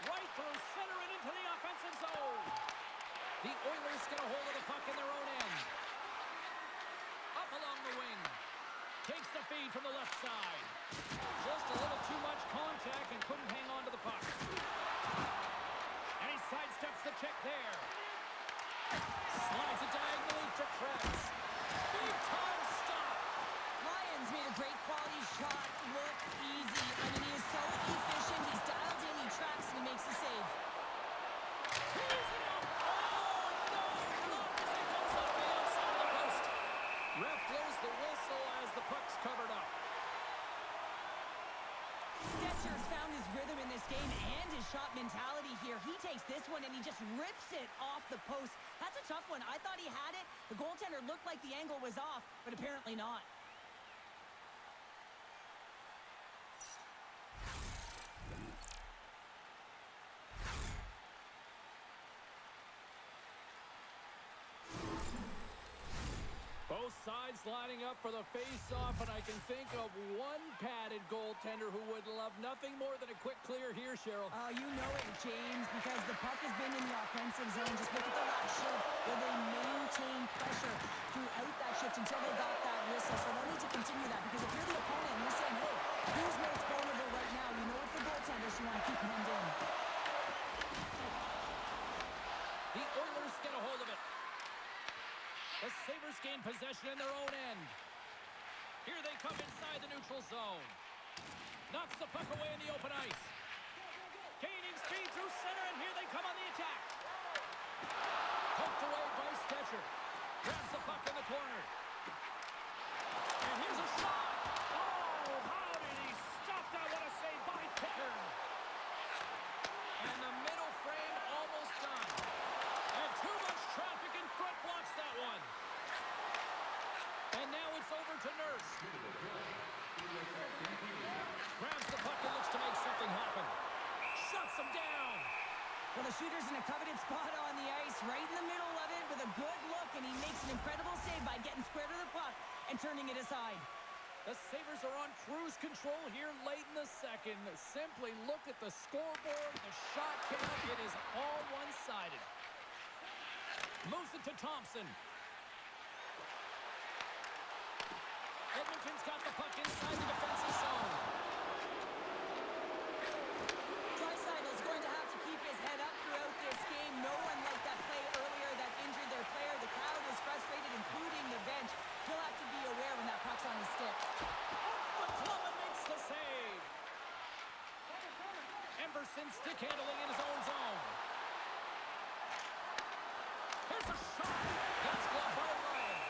Right through center and into the offensive zone. The Oilers get a hold of the puck in their own end. Up along the wing. Takes the feed. feed from the left side. Just a little too much contact and couldn't hang on to the puck. And he sidesteps the check there. Slides it diagonally to Krebs. Big time stop. Lyons made a great quality shot look easy. I mean, he is so efficient. He's dialed in, he tracks, and he makes the save. Here's it up. Oh, no. Blocked as it comes off the outside of the post. Ref blows the whistle as the puck's covered up. Stetcher's found his rhythm in this game and his shot mentality here. He takes this one and he just rips it off the post. That's a tough one. I thought he had it. The goaltender looked like the angle was off, but apparently not. Both sides lining up for the face-off, and I can think of one padded goaltender who would love nothing more than a quick clear here, Cheryl. Oh, you know it, James, because the puck has been in the offensive zone. Just look at the last shift where they maintain pressure throughout that shift until they got that whistle. So they'll need to continue that, because if you're the opponent and you're saying, hey, who's most vulnerable right now? You know it's the goaltender, so you want to keep him hemmed in. The Oilers get a hold of it. The Sabres gain possession in their own end. Here they come inside the neutral zone. Knocks the puck away in the open ice. Gaining speed through center, and here they come on the attack. Poked away by Stetcher. Grabs the puck in the corner. And here's a shot. Oh, how did he stop that? What a save by Picker. And the middle frame almost done. And too much traffic in front blocks that one. And now it's over to Nurse. Grabs the puck and looks to make something happen. Shuts him down. Well, the shooter's in a coveted spot on the ice, right in the middle of it with a good look, and he makes an incredible save by getting square to the puck and turning it aside. The Sabres are on cruise control here late in the second. Simply look at the scoreboard, the shot count. It is all one-sided. Moves it to Thompson. Edmonton's got the puck inside the defensive zone. Draisaitl's going to have to keep his head up throughout this game. No one liked that play earlier that injured their player. The crowd is frustrated, including the bench. He'll have to be aware when that puck's on his stick. Off the glove and makes the save. Emberson stick handling in his own zone. Here's a shot. That's blocked by Ryan.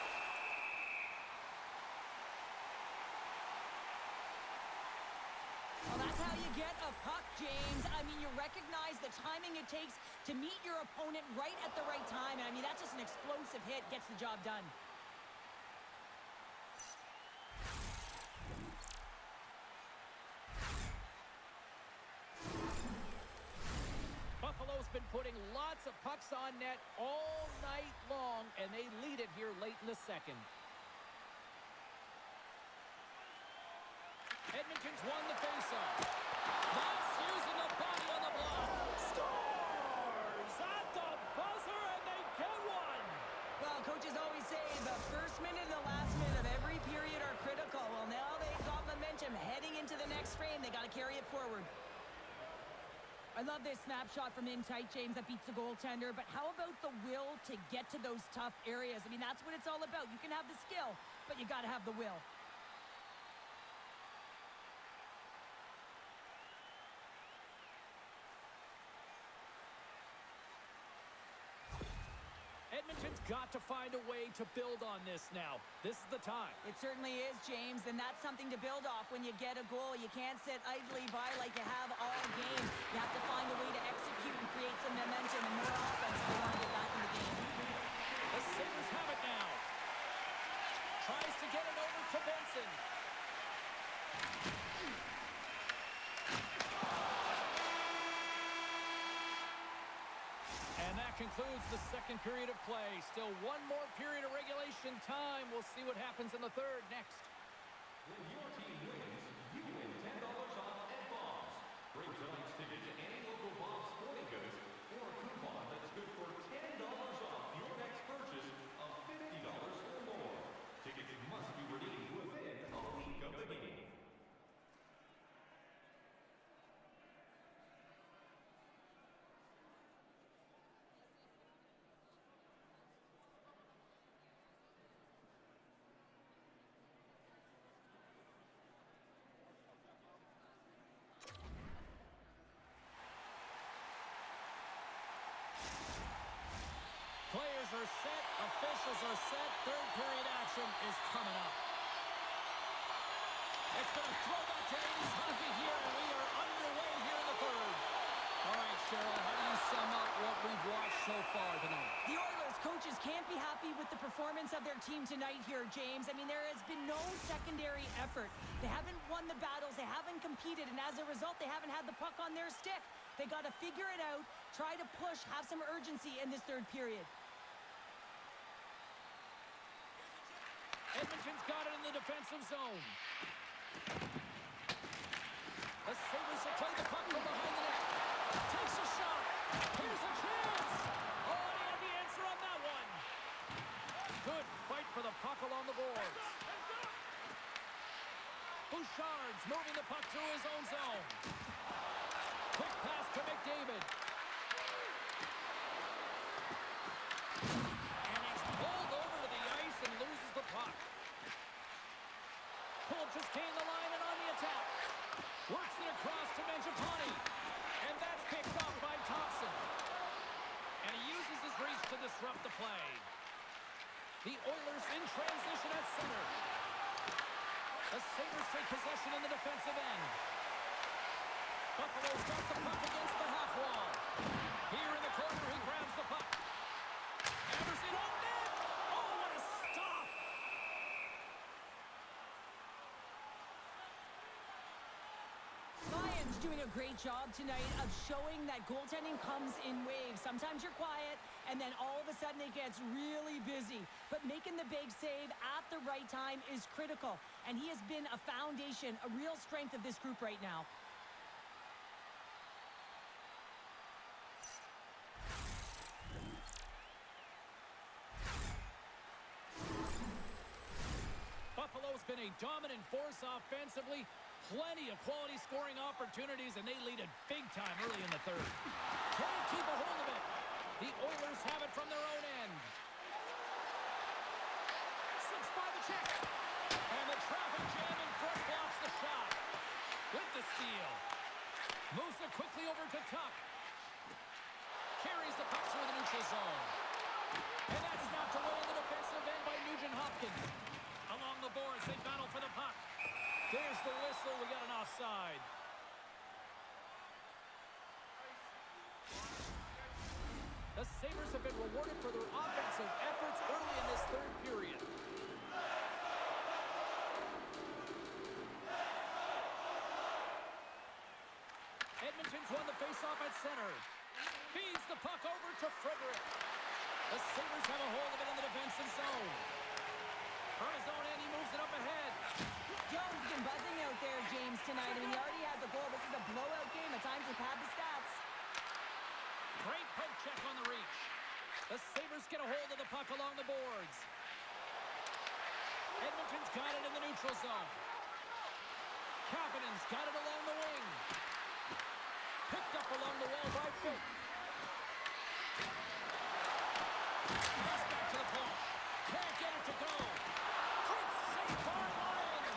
Well, that's how you get a puck, James. I mean, you recognize the timing it takes to meet your opponent right at the right time. And I mean, that's just an explosive hit. Gets the job done. Buffalo's been putting lots of pucks on net all night long, and they lead it here late in the second. Edmonton's won the faceoff. That's using the body on the block. Scores at the buzzer, and they get one. Well, coaches always say the first minute and the last minute of every period are critical. Well, now they've got momentum heading into the next frame. They got to carry it forward. I love this snapshot from in tight, James, that beats the goaltender. But how about the will to get to those tough areas? I mean, that's what it's all about. You can have the skill, but you got to have the will. Edmonton's got to find a way to build on this now. This is the time. It certainly is, James, and that's something to build off when you get a goal. You can't sit idly by like you have all game. You have to find a way to execute and create some momentum and more offense if you want to get back in the game. The Sabres have it now. Tries to get it over to Benson. And that concludes the second period of play. Still one more period of regulation time. We'll see what happens in the third next. When your team wins, you win $10 off at Bob's. Bring tonight's ticket to any local Bob's Sporting Goods for a coupon that's good for $10 off your next purchase of $50 or more. Tickets must be redeemed within a week of the game. are set. Officials are set. Third period action is coming up. It's been a throwback to 80s hockey here, and we are underway here in the third. All right, Cheryl, how do you sum up what we've watched so far tonight? The Oilers coaches can't be happy with the performance of their team tonight here, James. I mean, there has been no secondary effort. They haven't won the battles. They haven't competed, and as a result, they haven't had the puck on their stick. They got to figure it out, try to push, have some urgency in this third period. Edmonton's got it in the defensive zone. The Sabres have played the puck from behind the net. Takes a shot. Here's a chance. Oh, and he had the answer on that one. Good fight for the puck along the boards. Bouchard's moving the puck through his own zone. Quick pass to McDavid. And he's pulled over to the ice and loses the puck. Pull just gained the line and on the attack. Works it across to Mangiapane. And that's picked up by Thompson. And he uses his reach to disrupt the play. The Oilers in transition at center. The Sabres take possession in the defensive end. Buffalo's got the puck against the half wall. Here in the corner, he grabs the puck. Hammers it on net. Oh, what a stop! Lions doing a great job tonight of showing that goaltending comes in waves. Sometimes you're quiet, and then all of a sudden it gets really busy. But making the big save at the right time is critical. And he has been a foundation, a real strength of this group right now. Buffalo's been a dominant force offensively. Plenty of quality scoring opportunities, and they lead it big time early in the third. Can't keep a hold of it. The Oilers have it from their own end. Slips by the check. And the traffic jam in front blocks the shot. With the steal. Moves it quickly over to Tuck. Carries the puck through the neutral zone. And that's knocked away in the defensive end by Nugent-Hopkins. Along the boards, they battle for the puck. There's the whistle. We got an offside. The Sabres have been rewarded for their offensive efforts early in this third period. Edmonton's won the faceoff at center. Feeds the puck over to Frederick. The Sabres have a hold of it in the defensive zone. From his own end, he moves it up ahead. Jones been buzzing out there, James, tonight. I mean, he already has a goal. This is a blowout game. At times, we've had the stats. Great poke check on the reach. The Sabres get a hold of the puck along the boards. Edmonton's got it in the neutral zone. Kapanen's got it along the wing. Picked up along the wall by Fick. Pass back to the point. Can't get it to go. Great save by Lyon.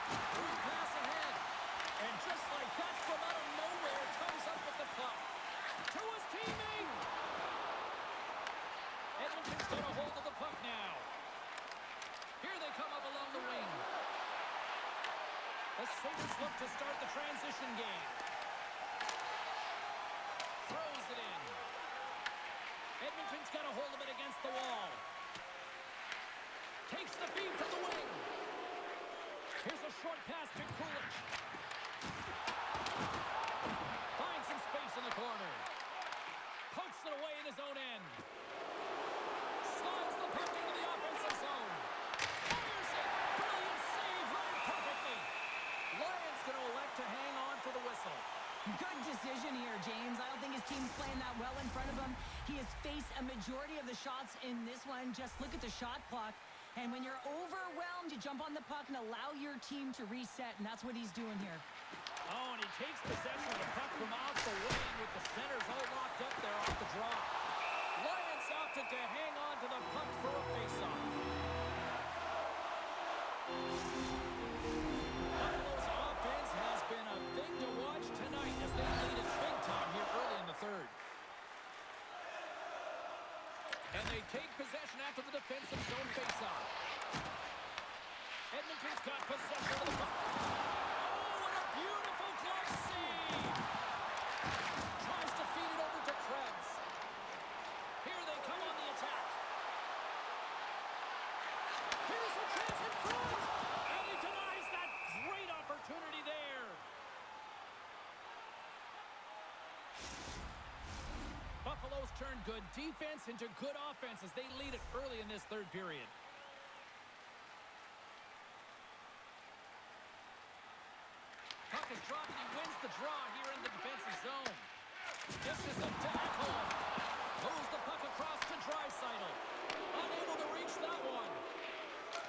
Free pass ahead. And just like that, from out of nowhere, comes up with the puck. To his teammate. Edmonton's got a hold of the puck now. Here they come up along the wing. The Sabres look to start the transition game. Throws it in. Edmonton's got a hold of it against the wall. Takes the feed from the wing. Here's a short pass to Kulich. Finds some space in the corner. Pokes it away in his own end. Slides the puck into the offensive zone. Fires it. Brilliant save, running perfectly. Lyon's going to elect to hang on for the whistle. Good decision here, James. I don't think his team's playing that well in front of him. He has faced a majority of the shots in this one. Just look at the shot clock. And when you're overwhelmed, you jump on the puck and allow your team to reset, and that's what he's doing here. Oh, and he takes possession of the puck from off the wing with the centers all locked up there off the draw. Lyons opted to hang on to the puck for a faceoff. Buffalo's offense has been a thing to watch tonight as they lead it big time here early in the third. take possession after the defensive zone faceoff. Edmonton's got possession of the puck. Oh, what a beautiful glove save! Tries to feed it over to Krebs. Here they come on the attack. Here's a chance in front! And he denies that great opportunity there. Buffalo's turned good defense into good offense as they lead it early in this third period. Puck is dropped and he wins the draw here in the defensive zone. This is a tackle. Moves the puck across to Draisaitl. Unable to reach that one.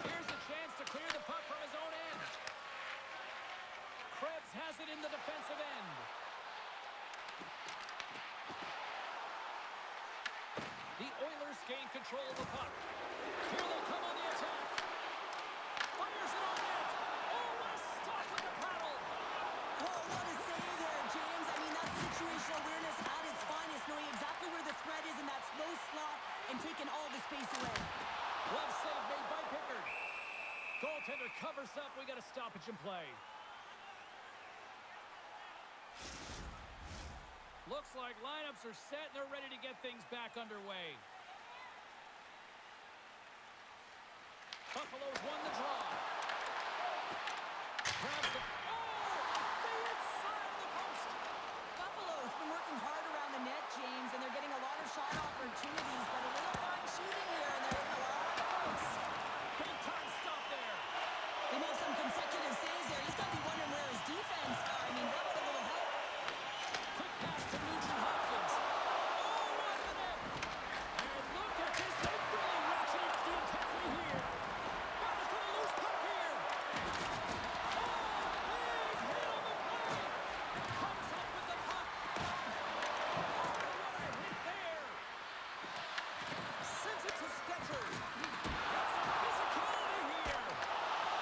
Here's a chance to clear the puck from his own end. Krebs has it in the defensive end. The Oilers gain control of the puck. Here they come on the attack. Fires it on net. Oh, what a stop with the paddle. Oh, what a save there, James. I mean, that's situational awareness at its finest, knowing exactly where the threat is in that slow slot and taking all the space away. Glove save made by Pickard. Goaltender covers up. We got a stoppage in play. Looks like lineups are set and they're ready to get things back underway. Buffalo's won the draw. Grabs it. Oh! They inside the post. Buffalo's been working hard around the net, James, and they're getting a lot of shot opportunities, but a little fine shooting here, and they're hitting a lot of posts. Big time stop there. They made some consecutive saves there. He's got to be wondering where his defense are. I mean, what would a little help? Quick pass to Nugent Hopkins. Oh, right on it. And look at this. They've really ratcheted the intensity here. Battle for the loose puck here. Oh, big hit on the play. Comes up with the puck. Oh, what a hit there. Sends it to Stetcher. That's some physicality here.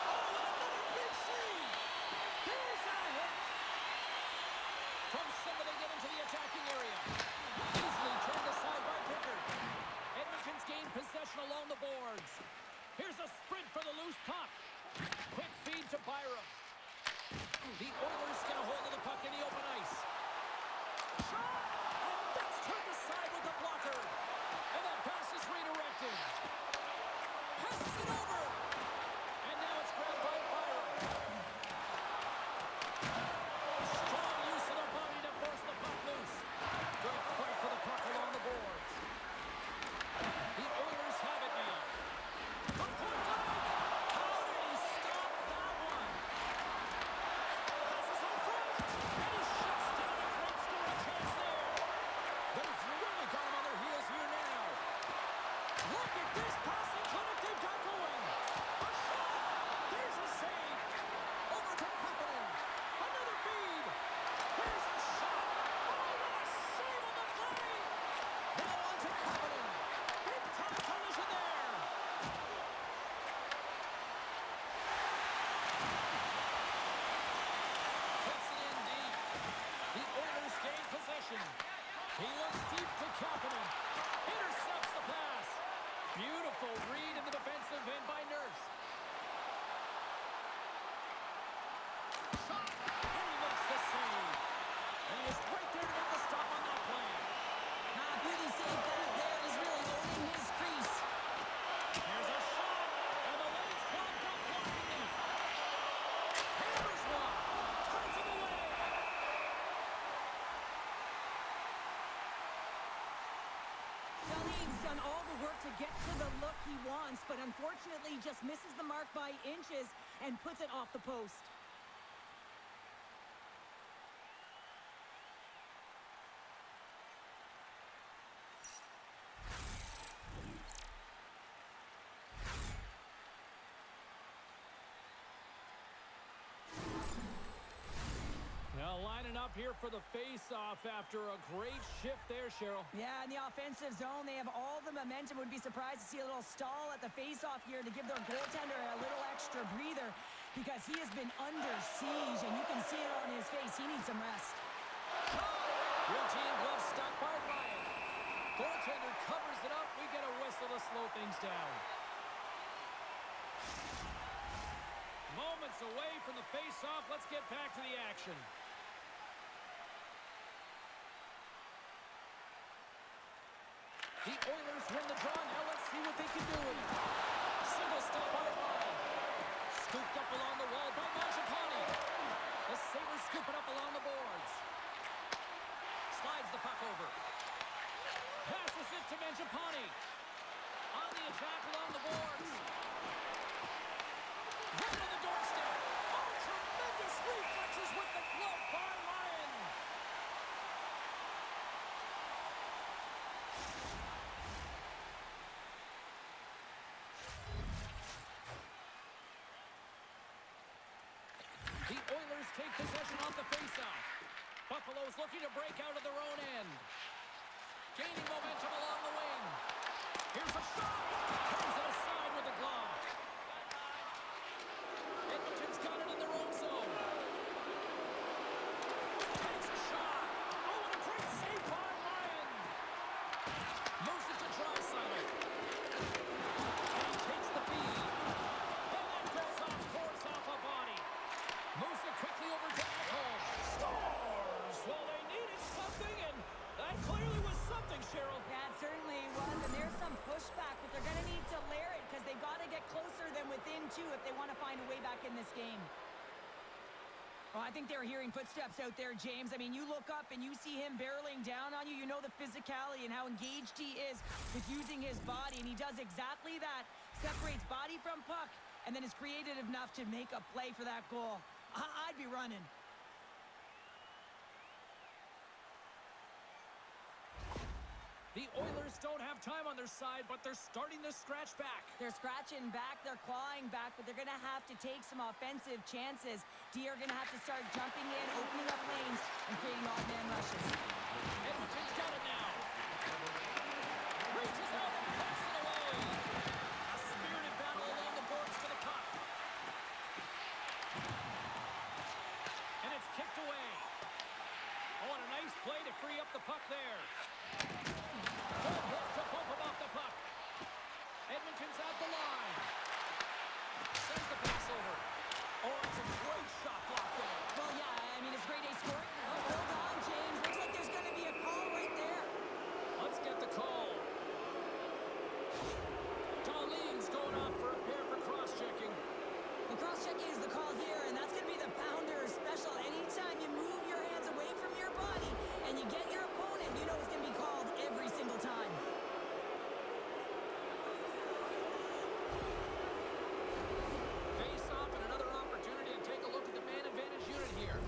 Oh, and another big save. There's a hit. From center, they get into the attacking area. Easily turned aside by Pickard. Edmonton's gained possession along the boards. Here's a sprint for the loose puck. Quick feed to Byram. The Oilers get a hold of the puck in the open ice. Shot! And that's turned aside with the blocker. And that pass is redirected. Passes it over. And now it's grabbed by Byram. Strong use of the body to force the puck loose. Good fight for the puck along the boards. The Oilers have it now. From point blank. How did he stop that one? Passes in front. And he shuts down a great scoring chance there. They've really got him on their heels here now. Look at this passing clinic they've got going. A shot. There's a save. Over to Kapanen. Another feed. There's a shot. Oh, what a save on the play. Now on to Kapanen. Big time collision there. Puts it in deep. The Oilers gain possession. He looks deep to Kapanen. Intercepts the pass. Beautiful read in the defensive end by Nurse. Shot. And he makes the save. And he is right there to make the stop on that play. Really saved that there. He's really owning his crease. Here's a shot. And the Lanes clogged up blocking it. Hammers one. Turns it away. He's done all the work to get to the look he wants, but unfortunately just misses the mark by inches and puts it off the post. Now lining up here for the face-off after a great shift there, Cheryl. Yeah, in the offensive zone, they have all the momentum. Would be surprised to see a little stall at the face-off here to give their goaltender a little extra breather because he has been under siege, and you can see it on his face. He needs some rest. Routine glove stuck by Ryan. Goaltender covers it up. We get a whistle to slow things down. Moments away from the face-off. Let's get back to the action. The Oilers win the draw. Now let's see what they can do. Single stop on the line. Scooped up along the wall by Mangiapane. The Sabres scoop it up along the boards. Slides the puck over. Passes it to Mangiapane. On the attack along the boards. Right on the doorstep. Oh, tremendous reflexes with the glove by Ryan. The Oilers take possession off the faceoff. Buffalo's looking to break out of their own end. Gaining momentum along the wing. Here's a shot. Comes it aside with the glove. Edmonton's got it in their own zone. Takes a shot. Oh, and a great save by Ryan. Moves it to Draisaitl. And he takes the feed. And that goes off, scores off a body. Moves it quickly over to Ekholm. Scores! Well, they needed something, and that clearly was something, Cheryl. That certainly was, and there's some pushback, but they're going to need to layer it because they've got to get closer than within two if they want to find a way back in this game. Well, I think they're hearing footsteps out there, James. I mean, you look up and you see him barreling down on you. You know the physicality and how engaged he is with using his body, and he does exactly that. Separates body from puck, and then is creative enough to make a play for that goal. I'd be running. The Oilers don't have time on their side, but they're starting to scratch back. They're scratching back, they're clawing back, but they're going to have to take some offensive chances. D are going to have to start jumping in, opening up lanes, and creating odd man rushes. Edmonton's got it now. Reaches out and puts it away. A spirited battle along the boards for the puck. And it's kicked away. Oh, and a nice play to free up the puck there. Good hit to bump him off the puck. Edmonton's out the line. Sends the pass over. Oh, it's a great shot block there. Well, yeah, I mean, it's grade A scoring. Oh, hold on, James. Looks like there's going to be a call right there. Let's get the call. Darlene's going off for a pair for cross-checking. The cross-checking is the call here, and that's going to be the pounder special. Anytime you move your hands away from your body and you get your opponent, you know it's going to be called every single time. Face off and another opportunity to take a look at the man advantage unit here.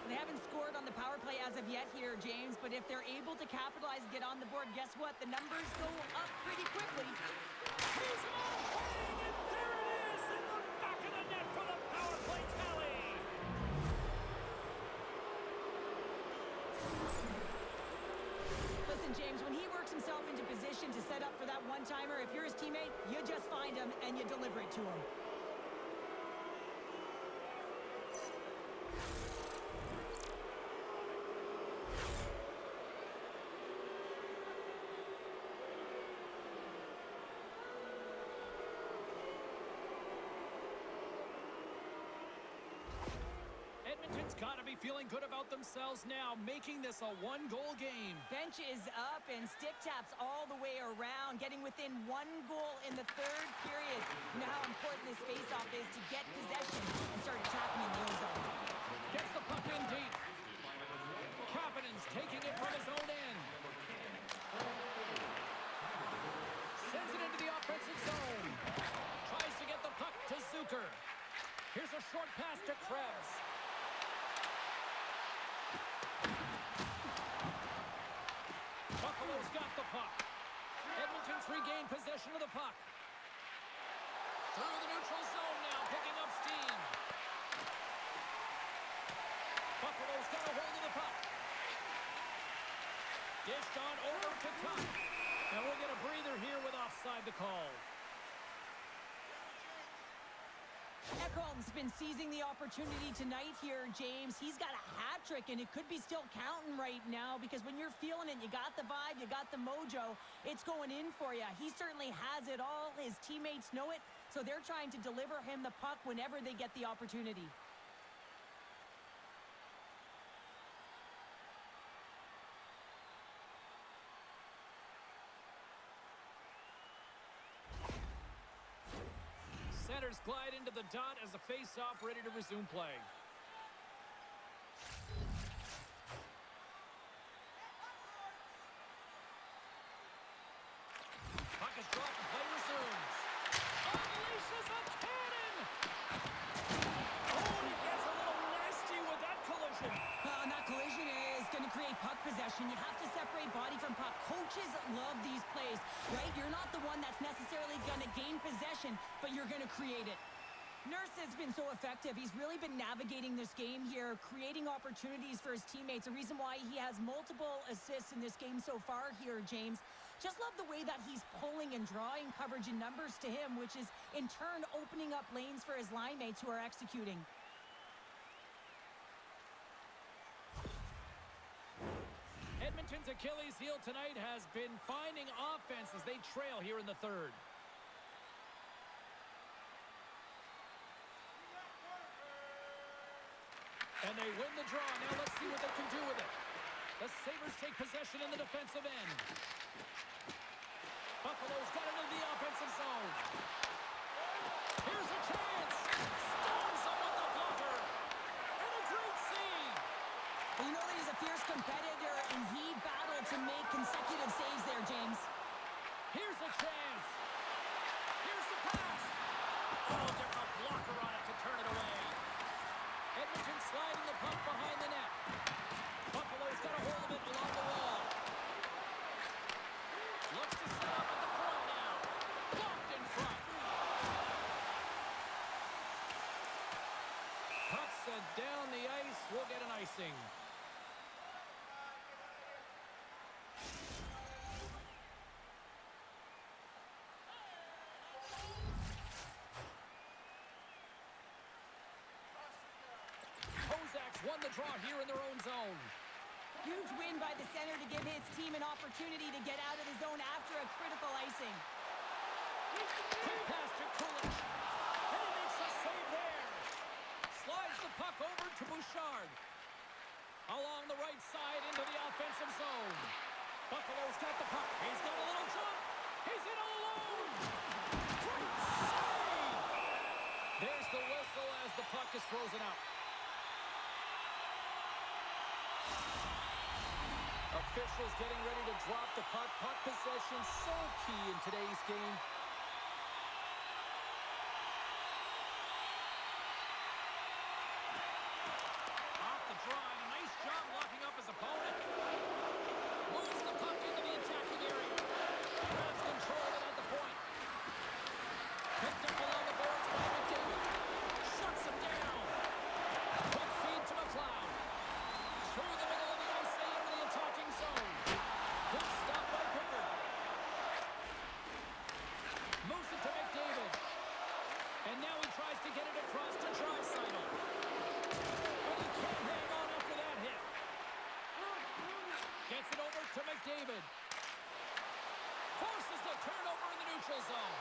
They haven't scored on the power play as of yet here, James, but if they're able to capitalize and get on the board, guess what? The numbers go up pretty quickly. He's all playing, and there it is in the back of the net for the power play tally. Listen, James, when he works himself into position to set up for that one-timer, if you're his teammate, you just find him and you deliver it to him. Edmonton's got to be feeling good about themselves now, making this a one-goal game. Bench is up and stick taps all the way around, getting within one goal in the third period. You know how important this faceoff is to get possession and start attacking in the own zone. Gets the puck in deep. Kapanen's taking it from his own end. Sends it into the offensive zone. Tries to get the puck to Zucker. Here's a short pass to Krebs. Buffalo's got the puck. Edmonton's regained possession of the puck. Through the neutral zone now, picking up steam. Buffalo's got a hold of the puck. Dished on over to Tuck. And we'll get a breather here with offside the call. Ekholm's been seizing the opportunity tonight here, James. He's got a hat trick, and it could be still counting right now because when you're feeling it, you got the vibe, you got the mojo, it's going in for you. He certainly has it all. His teammates know it, so they're trying to deliver him the puck whenever they get the opportunity. Centers glide into the dot as the face-off ready to resume play. Puck is dropped and play resumes. Unleashes a cannon! Oh, he gets a little nasty with that collision. And that collision is going to create puck possession. You have to separate body from puck. Coaches love these plays, right? You're not the one that's necessarily going to gain possession, but you're going to create it. Nurse has been so effective. He's really been navigating this game here, creating opportunities for his teammates. A reason why he has multiple assists in this game so far here, James. Just love the way that he's pulling and drawing coverage and numbers to him, which is in turn opening up lanes for his line mates who are executing. Edmonton's Achilles heel tonight has been finding offense as they trail here in the third. And they win the draw. Now let's see what they can do with it. The Sabres take possession in the defensive end. Buffalo's got it into the offensive zone. Here's a chance. Stones up with the blocker. And a great save. Well, you know that he's a fierce competitor, and he battled to make consecutive saves there, James. Here's a chance. Here's the pass. Oh, gets a blocker on it to turn it away. Edmonton sliding the puck behind the net. Buffalo's got a hold of it along the wall. Looks to set up at the point now. Blocked in front. Puck set down the ice. We'll get an icing. Won the draw here in their own zone. Huge win by the center to give his team an opportunity to get out of the zone after a critical icing. Quick pass to Kulich. And he makes a save there. Slides the puck over to Bouchard. Along the right side into the offensive zone. Buffalo's got the puck. He's got a little jump. He's in all alone. Great save. There's the whistle as the puck is frozen out. Officials getting ready to drop the puck. Puck possession so key in today's game. Off the draw, and a nice job locking up his opponent. Moves the puck into the attacking area. Grabs control of it at the point. Picked up along the boards by McDavid. Shuts him down. Quick feed to McLeod. Through the middle of the ice, they into the attacking zone. Good stop by Pickard. Moves it to McDavid. And now he tries to get it across to Draisaitl. But he can't hang on after that hit. Gets it over to McDavid. Forces the turnover in the neutral zone.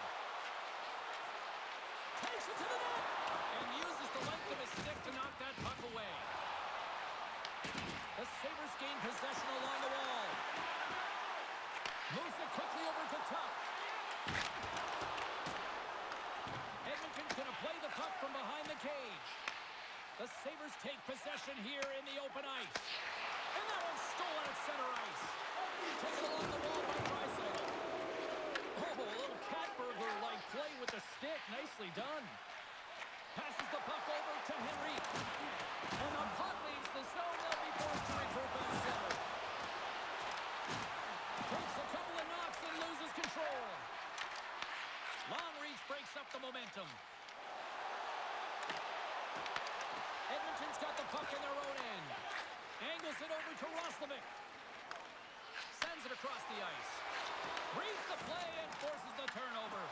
Takes it to the net. And uses the length of his stick to knock that puck away. The Sabres gain possession along the wall. Moves it quickly over to Tuck. Edmonton's going to play the puck from behind the cage. The Sabres take possession here in the open ice. And that one's stolen at center ice. Taken along the wall by Draisaitl. Oh, a little cat burglar-like play with the stick. Nicely done. Passes the puck over to Henrique. And the puck leaves the zone. They'll be forced to regroup on center. Takes a couple of knocks and loses control. Long reach breaks up the momentum. Edmonton's got the puck in their own end. Angles it over to Roslovic. Sends it across the ice. Reads the play and forces the turnover.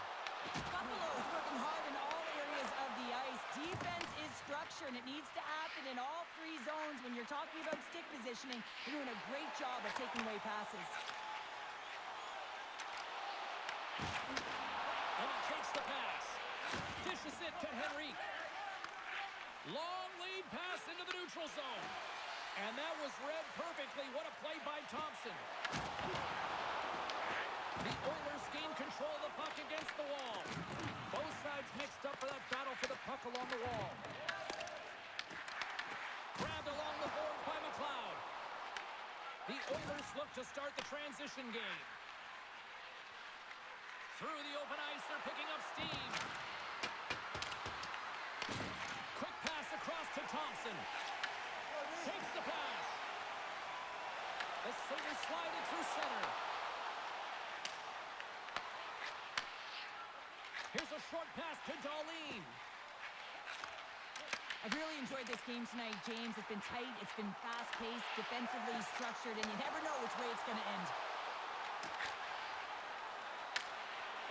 Buffalo is working hard in all areas of the ice. and it needs to happen in all three zones. When you're talking about stick positioning, you're doing a great job of taking away passes. And he takes the pass. Dishes it to Henrique. Long lead pass into the neutral zone. And that was read perfectly. What a play by Thompson. The Oilers gain control of the puck against the wall. Both sides mixed up for that battle for the puck along the wall. Grabbed along the boards by McLeod. The Oilers look to start the transition game. Through the open ice, they're picking up steam. Quick pass across to Thompson. Takes the pass. The Sabres slide it through center. Here's a short pass to Darlene. I've really enjoyed this game tonight, James. It's been tight, it's been fast-paced, defensively structured, and you never know which way it's going to end.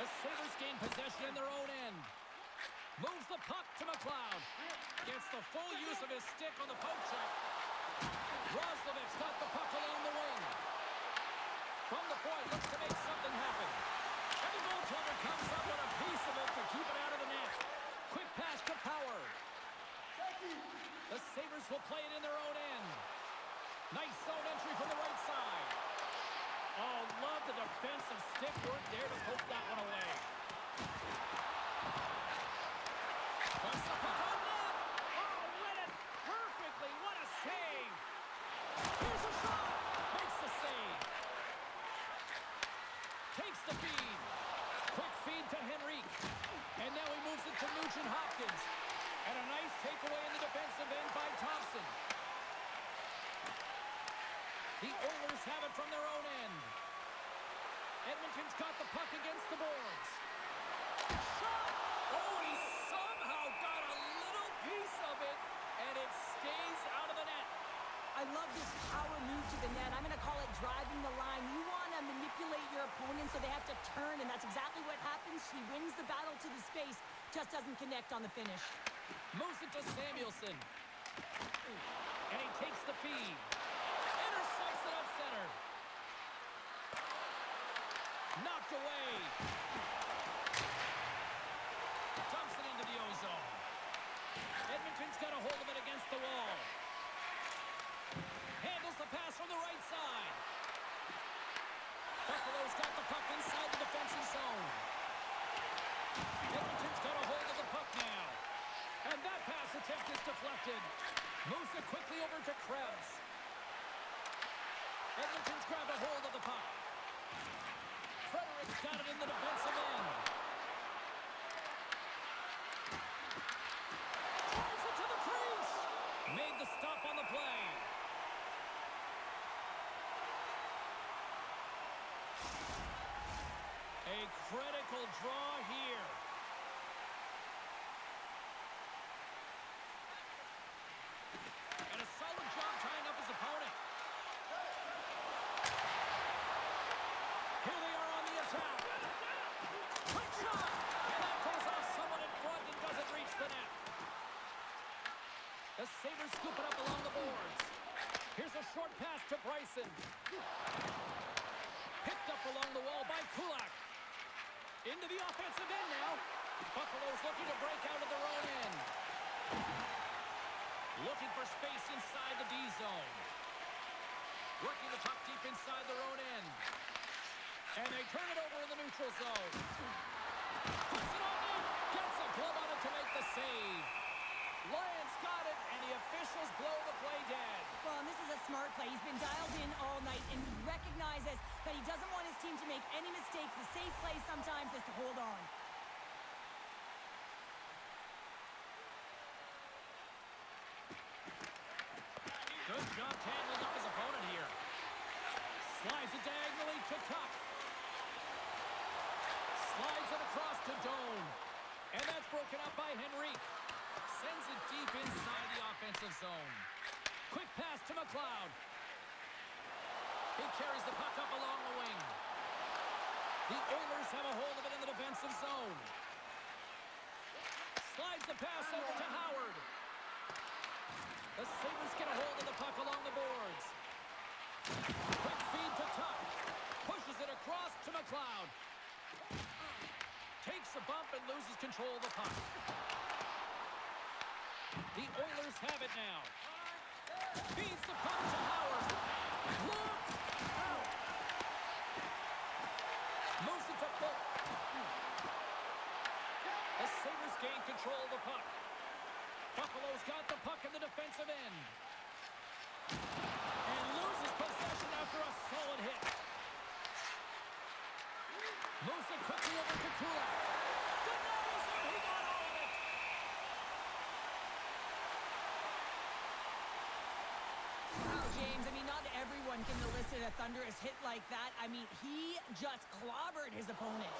The Sabres gain possession in their own end. Moves the puck to McLeod. Gets the full use of his stick on the poke check. Roslovic got the puck along the wing. From the point, looks to make something happen. And the goaltender comes up with a piece of it to keep it out of the net. Quick pass to Power. The Sabres will play it in their own end. Nice zone entry from the right side. Oh, love the defensive stick work there to poke that one away. Puts the puck on net. Oh, read it perfectly. What a save. Here's a shot. Makes the save. Takes the feed. Quick feed to Henrique. And now he moves it to Nugent Hopkins. And a nice takeaway in the defensive end by Thompson. The Oilers have it from their own end. Edmonton's got the puck against the boards. Shot! Oh, he somehow got a little piece of it, and it stays out of the net. I love this power move to the net. I'm going to call it driving the line. You want to manipulate your opponent so they have to turn, and that's exactly what happens. He wins the battle to the space, just doesn't connect on the finish. Moves it to Samuelson. And he takes the feed. Intercepts it at center. Knocked away. Dumps it into the ozone. Edmonton's got a hold of it against the wall. Handles the pass from the right side. Buffalo's got the puck inside the defensive zone. Edmonton's got a hold of the puck now. And that pass attempt is deflected. Moves it quickly over to Krebs. Edmonton's grabbed a hold of the puck. Frederic's got it in the defensive end. Drives it to the crease. Made the stop on the play. A critical draw here. And a solid job tying up his opponent. Here they are on the attack. Quick shot! And that goes off someone in front and doesn't reach the net. The Sabres scoop it up along the boards. Here's a short pass to Bryson. Picked up along the wall by Kulak. Into the offensive end now. Buffalo's looking to break out of their own end. Looking for space inside the D zone. Working the puck deep inside their own end. And they turn it over in the neutral zone. Puts it on net. Gets a glove on it to make the save. Lions got it, and the officials blow the play dead. Well, and this is a smart play. He's been dialed in all night and recognizes that he doesn't want his team to make any mistakes. The safe play sometimes is to hold on. Good job handling up his opponent here. Slides it diagonally to Tuck. Slides it across to Doan. And that's broken up by Henrique. Sends it deep inside the offensive zone. Quick pass to McLeod. He carries the puck up along the wing. The Oilers have a hold of it in the defensive zone. Slides the pass over to Howard. The Sabres get a hold of the puck along the boards. Quick feed to Tuck. Pushes it across to McLeod. Takes a bump and loses control of the puck. The Oilers have it now. Feeds the puck to Howard. Look out! Moves it to Fulton. The Sabres gain control of the puck. Buffalo's got the puck in the defensive end. And loses possession after a solid hit. Moves it quickly over to Kulak. Denies him, he got all of it. Wow, James, I mean, not everyone can elicit a thunderous hit like that. I mean, he just clobbered his opponent.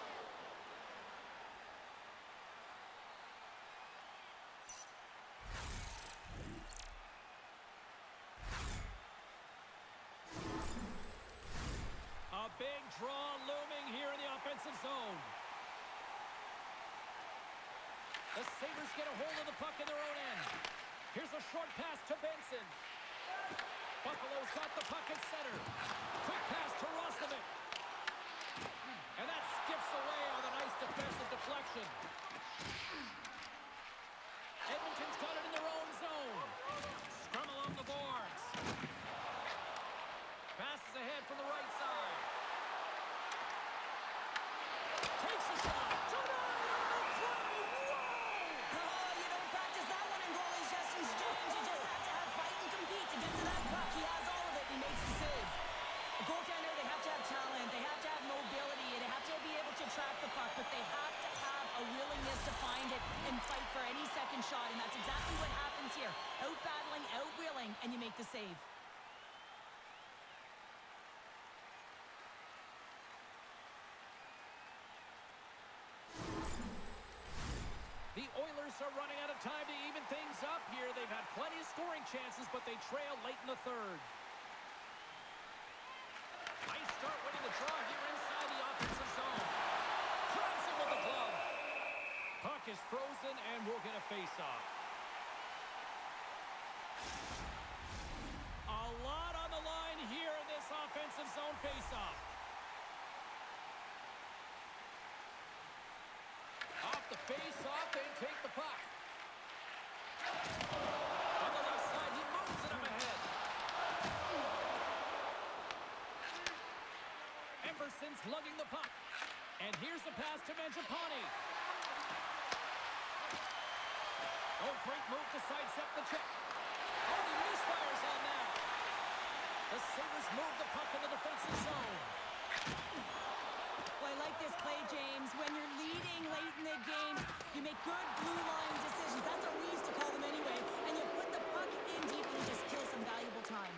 A big draw looming here in the offensive zone. The Sabres get a hold of the puck in their own end. Here's a short pass to Benson. Buffalo's got the puck at center. Quick pass to Roslovic. And that skips away on a nice defensive deflection. Edmonton's got it in their own zone. Scrum along the boards. Passes ahead from the right side. Takes a shot. Denied on the play. Whoa! Oh, you don't practice that one in goalie sessions, James. You just have to have fight and compete to get to that puck. He has all of it. He makes the save. A goaltender, they have to have talent. They have to have mobility. They have to be able to track the puck, but they have to have a willingness to find it and fight for any second shot, and that's exactly what happens here. Out-battling, out-willing, and you make the save. The Oilers are running out of time to even things up here. They've had plenty of scoring chances, but they trail late in the third. Nice start winning the draw here inside the offensive zone. Grabs him with the glove. Puck is frozen, and we'll get a face-off. A lot on the line here in this offensive zone face-off. Off the face-off, they take the puck. On the left side, he moves it up ahead. Emerson's lugging the puck. And here's the pass to Mangiapane. Oh, great move to sidestep the check. Oh, he misfires on that. The Sabres move the puck in the defensive zone. Well, I like this play, James. When you're leading late in the game, you make good blue line decisions. That's what we used to call them anyway. And you put the puck in deep and you just kill some valuable time.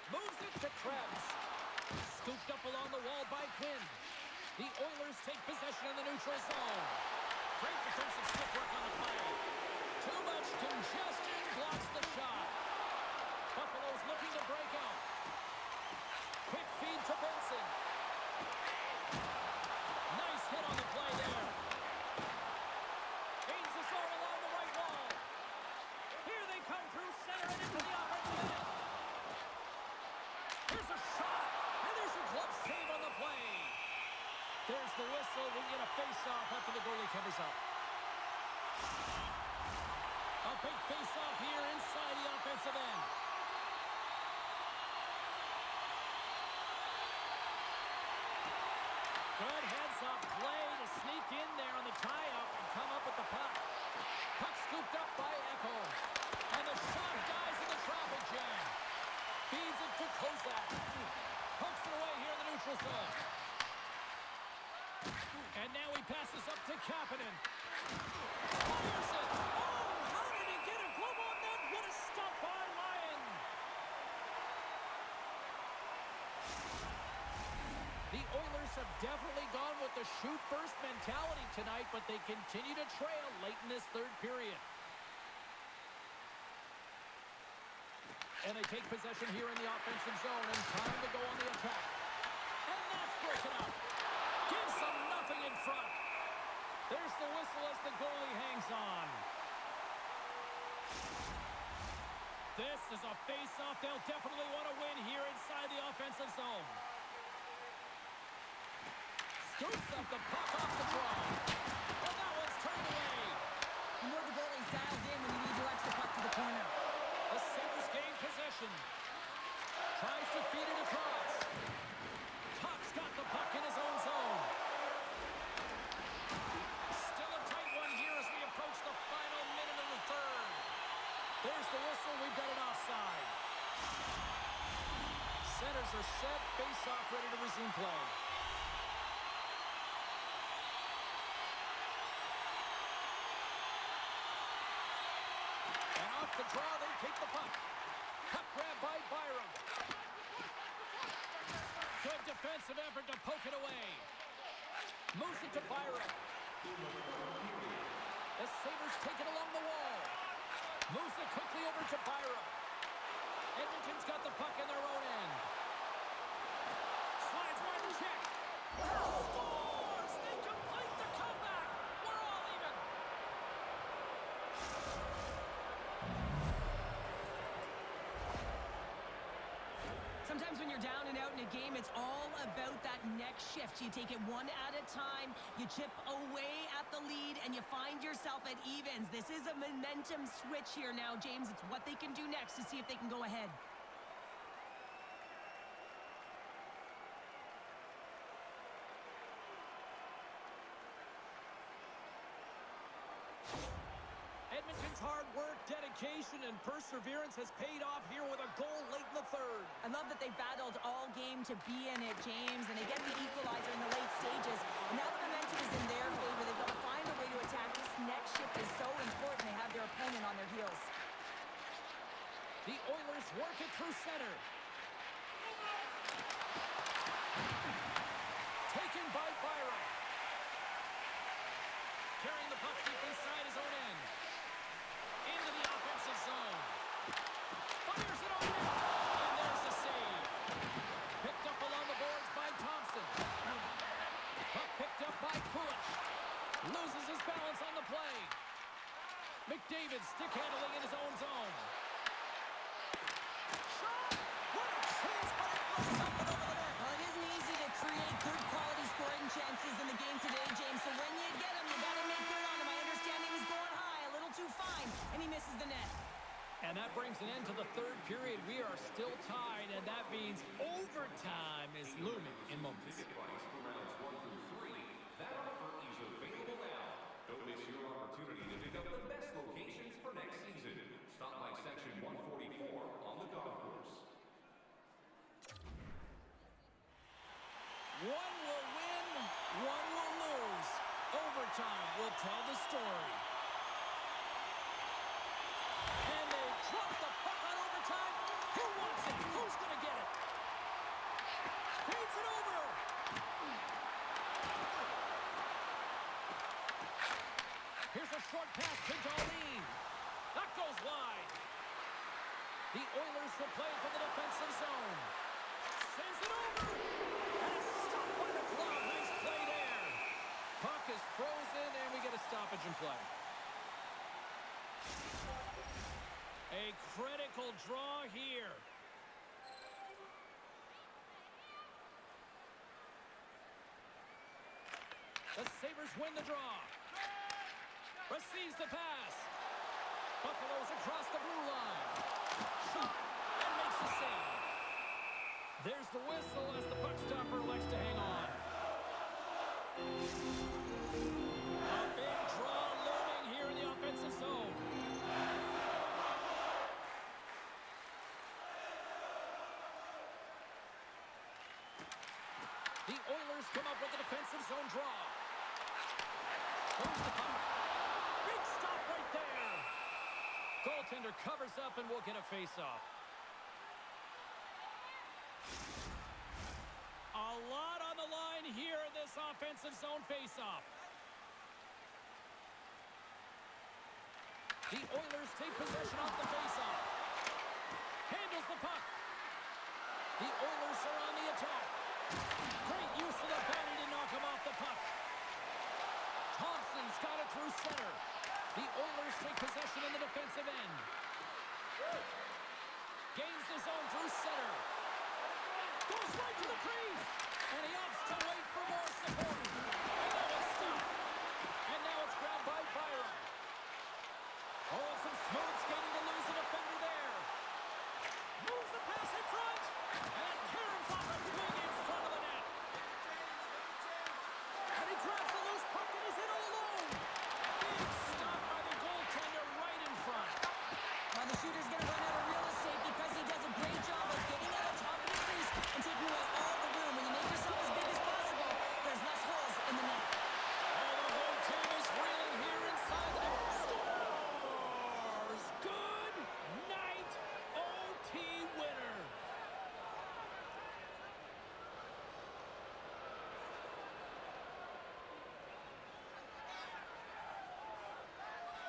Moves it to Krebs. Scooped up along the wall by Quinn. The Oilers take possession in the neutral zone. Great defensive stick work on the play. Too much congestion blocks the shot. Buffalo's looking to break out. Quick feed to Benson. Nice hit on the play there. Gains the zone along the right wall. Here they come through center and into the offensive end. Here's a shot, and there's a glove save on the play. There's the whistle. We'll get a face-off after the goalie covers up. A big face-off here inside the offensive end. Good heads-up play to sneak in there on the tie-up and come up with the puck. Puck scooped up by Echo. And the shot dies in the traffic jam. Feeds it to Kozak. Pokes it away here in the neutral zone. And now he passes up to Kapanen. Fires it. Oh, how did he get a glove on that? What a stop by Lyon. The Oilers have definitely gone with the shoot-first mentality tonight, but they continue to trail late in this third period. And they take possession here in the offensive zone, and time to go on the attack. And that's broken up. Gives them nothing in front. There's the whistle as the goalie hangs on. This is a face-off they'll definitely want to win here inside the offensive zone. Scoops up the puck off the draw. And that one's turned away. You know the goalie's dialed in when he redirects the puck to the corner. The Sabres gain possession. Tries to feed it across. Tuck's got the puck in his own zone. Still a tight one here as we approach the final minute of the third. There's the whistle. We've got an offside. Centers are set. Face-off ready to resume play. And off the draw, they take the puck. Puck grab by Byram. Good defensive effort to poke it away. Moves it to Byram. The Sabres take it along the wall. Moves it quickly over to Byram. Edmonton's got the puck in their own end. Slides by the check. Scores! They complete the comeback. We're all even. Sometimes when you're down and out in a game, it's all about that next shift. You take it one at a time, you chip away at the lead, and you find yourself at evens. This is a momentum switch here now, James. It's what they can do next to see if they can go ahead. Edmonton's hard work, dedication, and perseverance has paid off here with a goal late in the third. I love that they battled all game to be in it, James, and they get the equalizer in the late stages. And now the momentum is in their favor. They've got to find a way to attack. This next shift is so important. They have their opponent on their heels. The Oilers work it through center. Taken by Byram. Carrying the puck deep inside his own end. Into the offensive zone. Fires it on net. And there's the save. Picked up along the boards by Thompson. Puck picked up by Pulich. Loses his balance on the play. McDavid stick handling in his own zone. Shot! What a chance, but it goes up and over the net. Well, it isn't easy to create good quality scoring chances in the game today, James. So when you get them, you got to make good on them. I understand he was going high, a little too fine, and he misses the net. And that brings an end to the third period. We are still tied, and that means overtime is looming in moments. Ticket price for rounds 1 through 3. That offer is available now. Don't miss your opportunity to pick up the best locations for next season. Stop by section 144 on the golf course. One will win, one will lose. Overtime will tell the story. And they drop the puck on overtime. Who wants it? Who's going to get it? Feeds it over. Here's a short pass to Darlene. That goes wide. The Oilers will play from the defensive zone. Sends it over. And it's stopped by the glove. Nice play there. Puck is frozen, and we get a stoppage in play. A critical draw here. The Sabres win the draw. Receives the pass. Buffalo's across the blue line. Shot and makes the save. There's the whistle as the puck stopper elects to hang on. A big draw looming here in the offensive zone. The Oilers come up with a defensive zone draw. Close the puck. Big stop right there. Goaltender covers up and we'll get a face-off. A lot on the line here in this offensive zone face-off. The Oilers take possession off the face-off. Handles the puck. The Oilers are on the attack. Great use of the body to knock him off the puck. Thompson's got it through center. The Oilers take possession in the defensive end. Gains the zone through center. Goes right to the crease. And he opts to wait for more support. And now it's stopped. And now it's grabbed by Byron. Oh, some smooth skating to lose a defender there. Moves the pass in front. And caroms off a wing in front of the net. And he grabs the loose puck and is in all alone. Big stop by the goaltender right in front. Well, the shooter's going to run out of real estate because he does a great job of getting out of top of the crease and taking away all the room. When you make yourself as big as possible, there's less holes in the net. Oh, the whole team is reeling here inside the net. Scores! Good night, OT winner.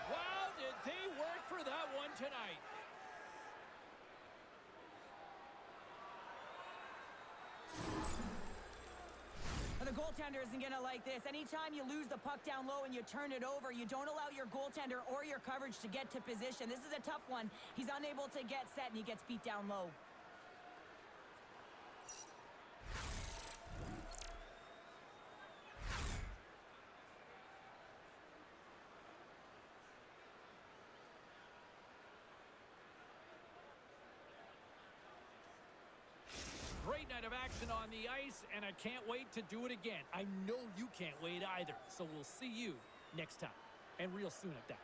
Wow, did they work for that one tonight. Well, the goaltender isn't going to like this. Anytime you lose the puck down low and you turn it over, you don't allow your goaltender or your coverage to get to position. This is a tough one. He's unable to get set, and he gets beat down low. Great night of action on the ice, and I can't wait to do it again. I know you can't wait either, so we'll see you next time, and real soon at that.